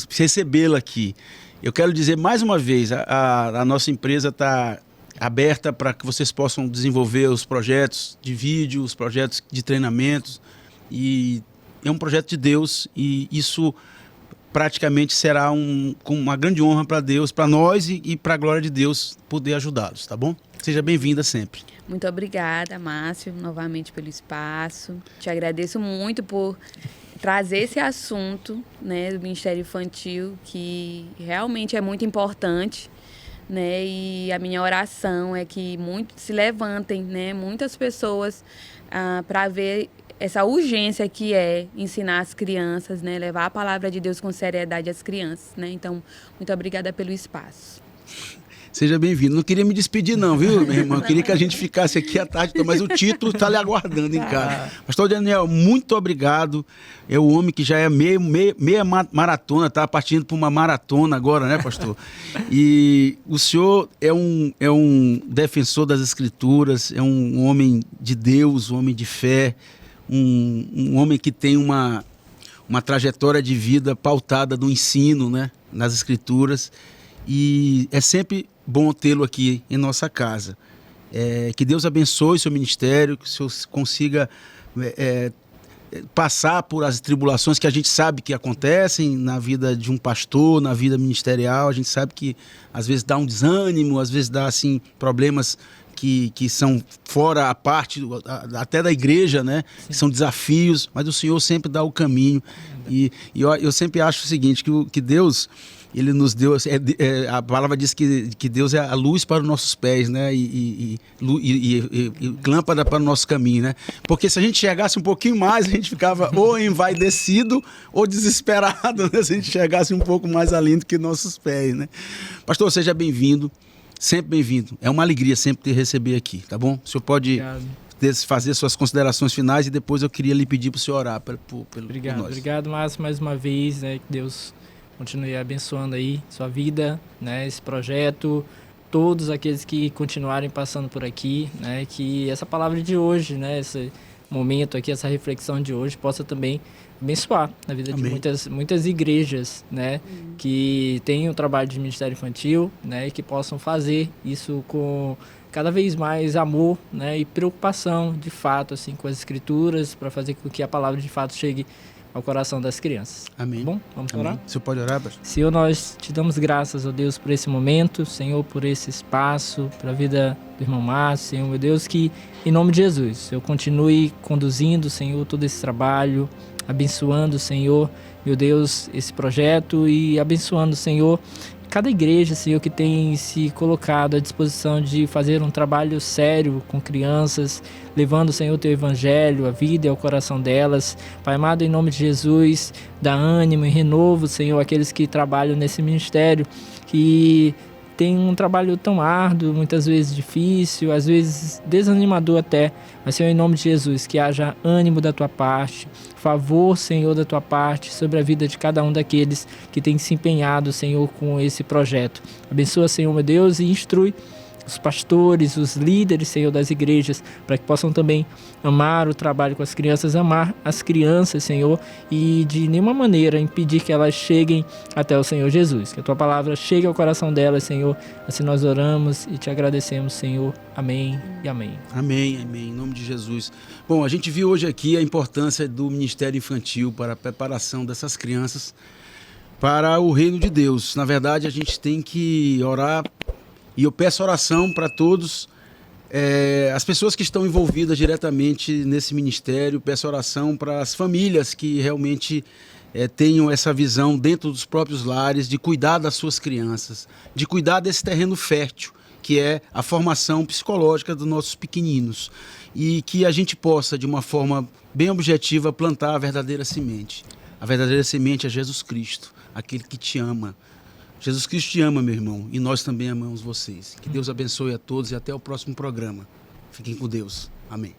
recebê-la aqui. Eu quero dizer mais uma vez, a nossa empresa está aberta para que vocês possam desenvolver os projetos de vídeo, os projetos de treinamentos, e é um projeto de Deus, e isso praticamente será uma grande honra para Deus, para nós e para a glória de Deus poder ajudá-los, tá bom? Seja bem-vinda sempre. Muito obrigada, Márcio, novamente pelo espaço. Te agradeço muito por trazer esse assunto, né, do Ministério Infantil, que realmente é muito importante, né, e a minha oração é que se levantem, né, muitas pessoas para ver essa urgência que é ensinar as crianças, né, levar a palavra de Deus com seriedade às crianças, né. Então, muito obrigada pelo espaço. Seja bem-vindo. Não queria me despedir não, viu, minha irmã? Eu queria que a gente ficasse aqui à tarde, mas o título está lhe aguardando em casa. Pastor Daniel, muito obrigado. É o homem que já é meia maratona, está partindo para uma maratona agora, né, pastor? E o senhor é um defensor das Escrituras, é um homem de Deus, um homem de fé, um homem que tem uma trajetória de vida pautada no ensino, né, nas Escrituras. E é sempre bom tê-lo aqui em nossa casa. Que Deus abençoe seu ministério, que o senhor consiga passar por as tribulações que a gente sabe que acontecem na vida de um pastor, na vida ministerial. A gente sabe que às vezes dá um desânimo, às vezes dá assim, problemas que são fora a parte até da igreja, né? Que são desafios, mas o Senhor sempre dá o caminho. E eu sempre acho o seguinte, que Deus, Ele nos deu, a palavra diz que Deus é a luz para os nossos pés, né? E lâmpada para o nosso caminho, né? Porque se a gente chegasse um pouquinho mais, a gente ficava ou envaidecido ou desesperado, né? Se a gente chegasse um pouco mais além do que nossos pés, né? Pastor, seja bem-vindo, sempre bem-vindo. É uma alegria sempre te receber aqui, tá bom? O senhor pode fazer suas considerações finais e depois eu queria lhe pedir para o senhor orar por nós. Obrigado, Márcio, mais uma vez, né? Que Deus continue abençoando aí sua vida, né, esse projeto, todos aqueles que continuarem passando por aqui, né, que essa palavra de hoje, né, esse momento aqui, essa reflexão de hoje possa também abençoar na vida Amém. de muitas igrejas, né, que têm o trabalho de ministério infantil, né, e que possam fazer isso com cada vez mais amor, né, e preocupação de fato assim com as escrituras, para fazer com que a palavra de fato chegue ao coração das crianças. Amém. Tá bom? Vamos Amém. orar? O senhor pode orar, pastor? Senhor, nós te damos graças, ó Deus, por esse momento, Senhor, por esse espaço, pela vida do irmão Márcio, Senhor, meu Deus, que em nome de Jesus, eu continue conduzindo, Senhor, todo esse trabalho, abençoando, Senhor, meu Deus, esse projeto e abençoando, Senhor, cada igreja, Senhor, que tem se colocado à disposição de fazer um trabalho sério com crianças, levando, Senhor, o teu evangelho, a vida e ao coração delas. Pai amado, em nome de Jesus, dá ânimo e renovo, Senhor, aqueles que trabalham nesse ministério, que tem um trabalho tão árduo, muitas vezes difícil, às vezes desanimador até, mas, Senhor, em nome de Jesus, que haja ânimo da tua parte, favor, Senhor, da tua parte sobre a vida de cada um daqueles que tem se empenhado, Senhor, com esse projeto. Abençoa, Senhor, meu Deus, e instrui os pastores, os líderes, Senhor, das igrejas, para que possam também amar o trabalho com as crianças, amar as crianças, Senhor, e de nenhuma maneira impedir que elas cheguem até o Senhor Jesus. Que a tua palavra chegue ao coração delas, Senhor. Assim nós oramos e te agradecemos, Senhor. Amém e amém. Amém, amém, em nome de Jesus. Bom, a gente viu hoje aqui a importância do Ministério Infantil para a preparação dessas crianças para o reino de Deus. Na verdade, a gente tem que orar. E eu peço oração para todos, as pessoas que estão envolvidas diretamente nesse ministério, peço oração para as famílias que realmente tenham essa visão dentro dos próprios lares, de cuidar das suas crianças, de cuidar desse terreno fértil, que é a formação psicológica dos nossos pequeninos. E que a gente possa, de uma forma bem objetiva, plantar a verdadeira semente. A verdadeira semente é Jesus Cristo, aquele que te ama. Jesus Cristo te ama, meu irmão, e nós também amamos vocês. Que Deus abençoe a todos e até o próximo programa. Fiquem com Deus. Amém.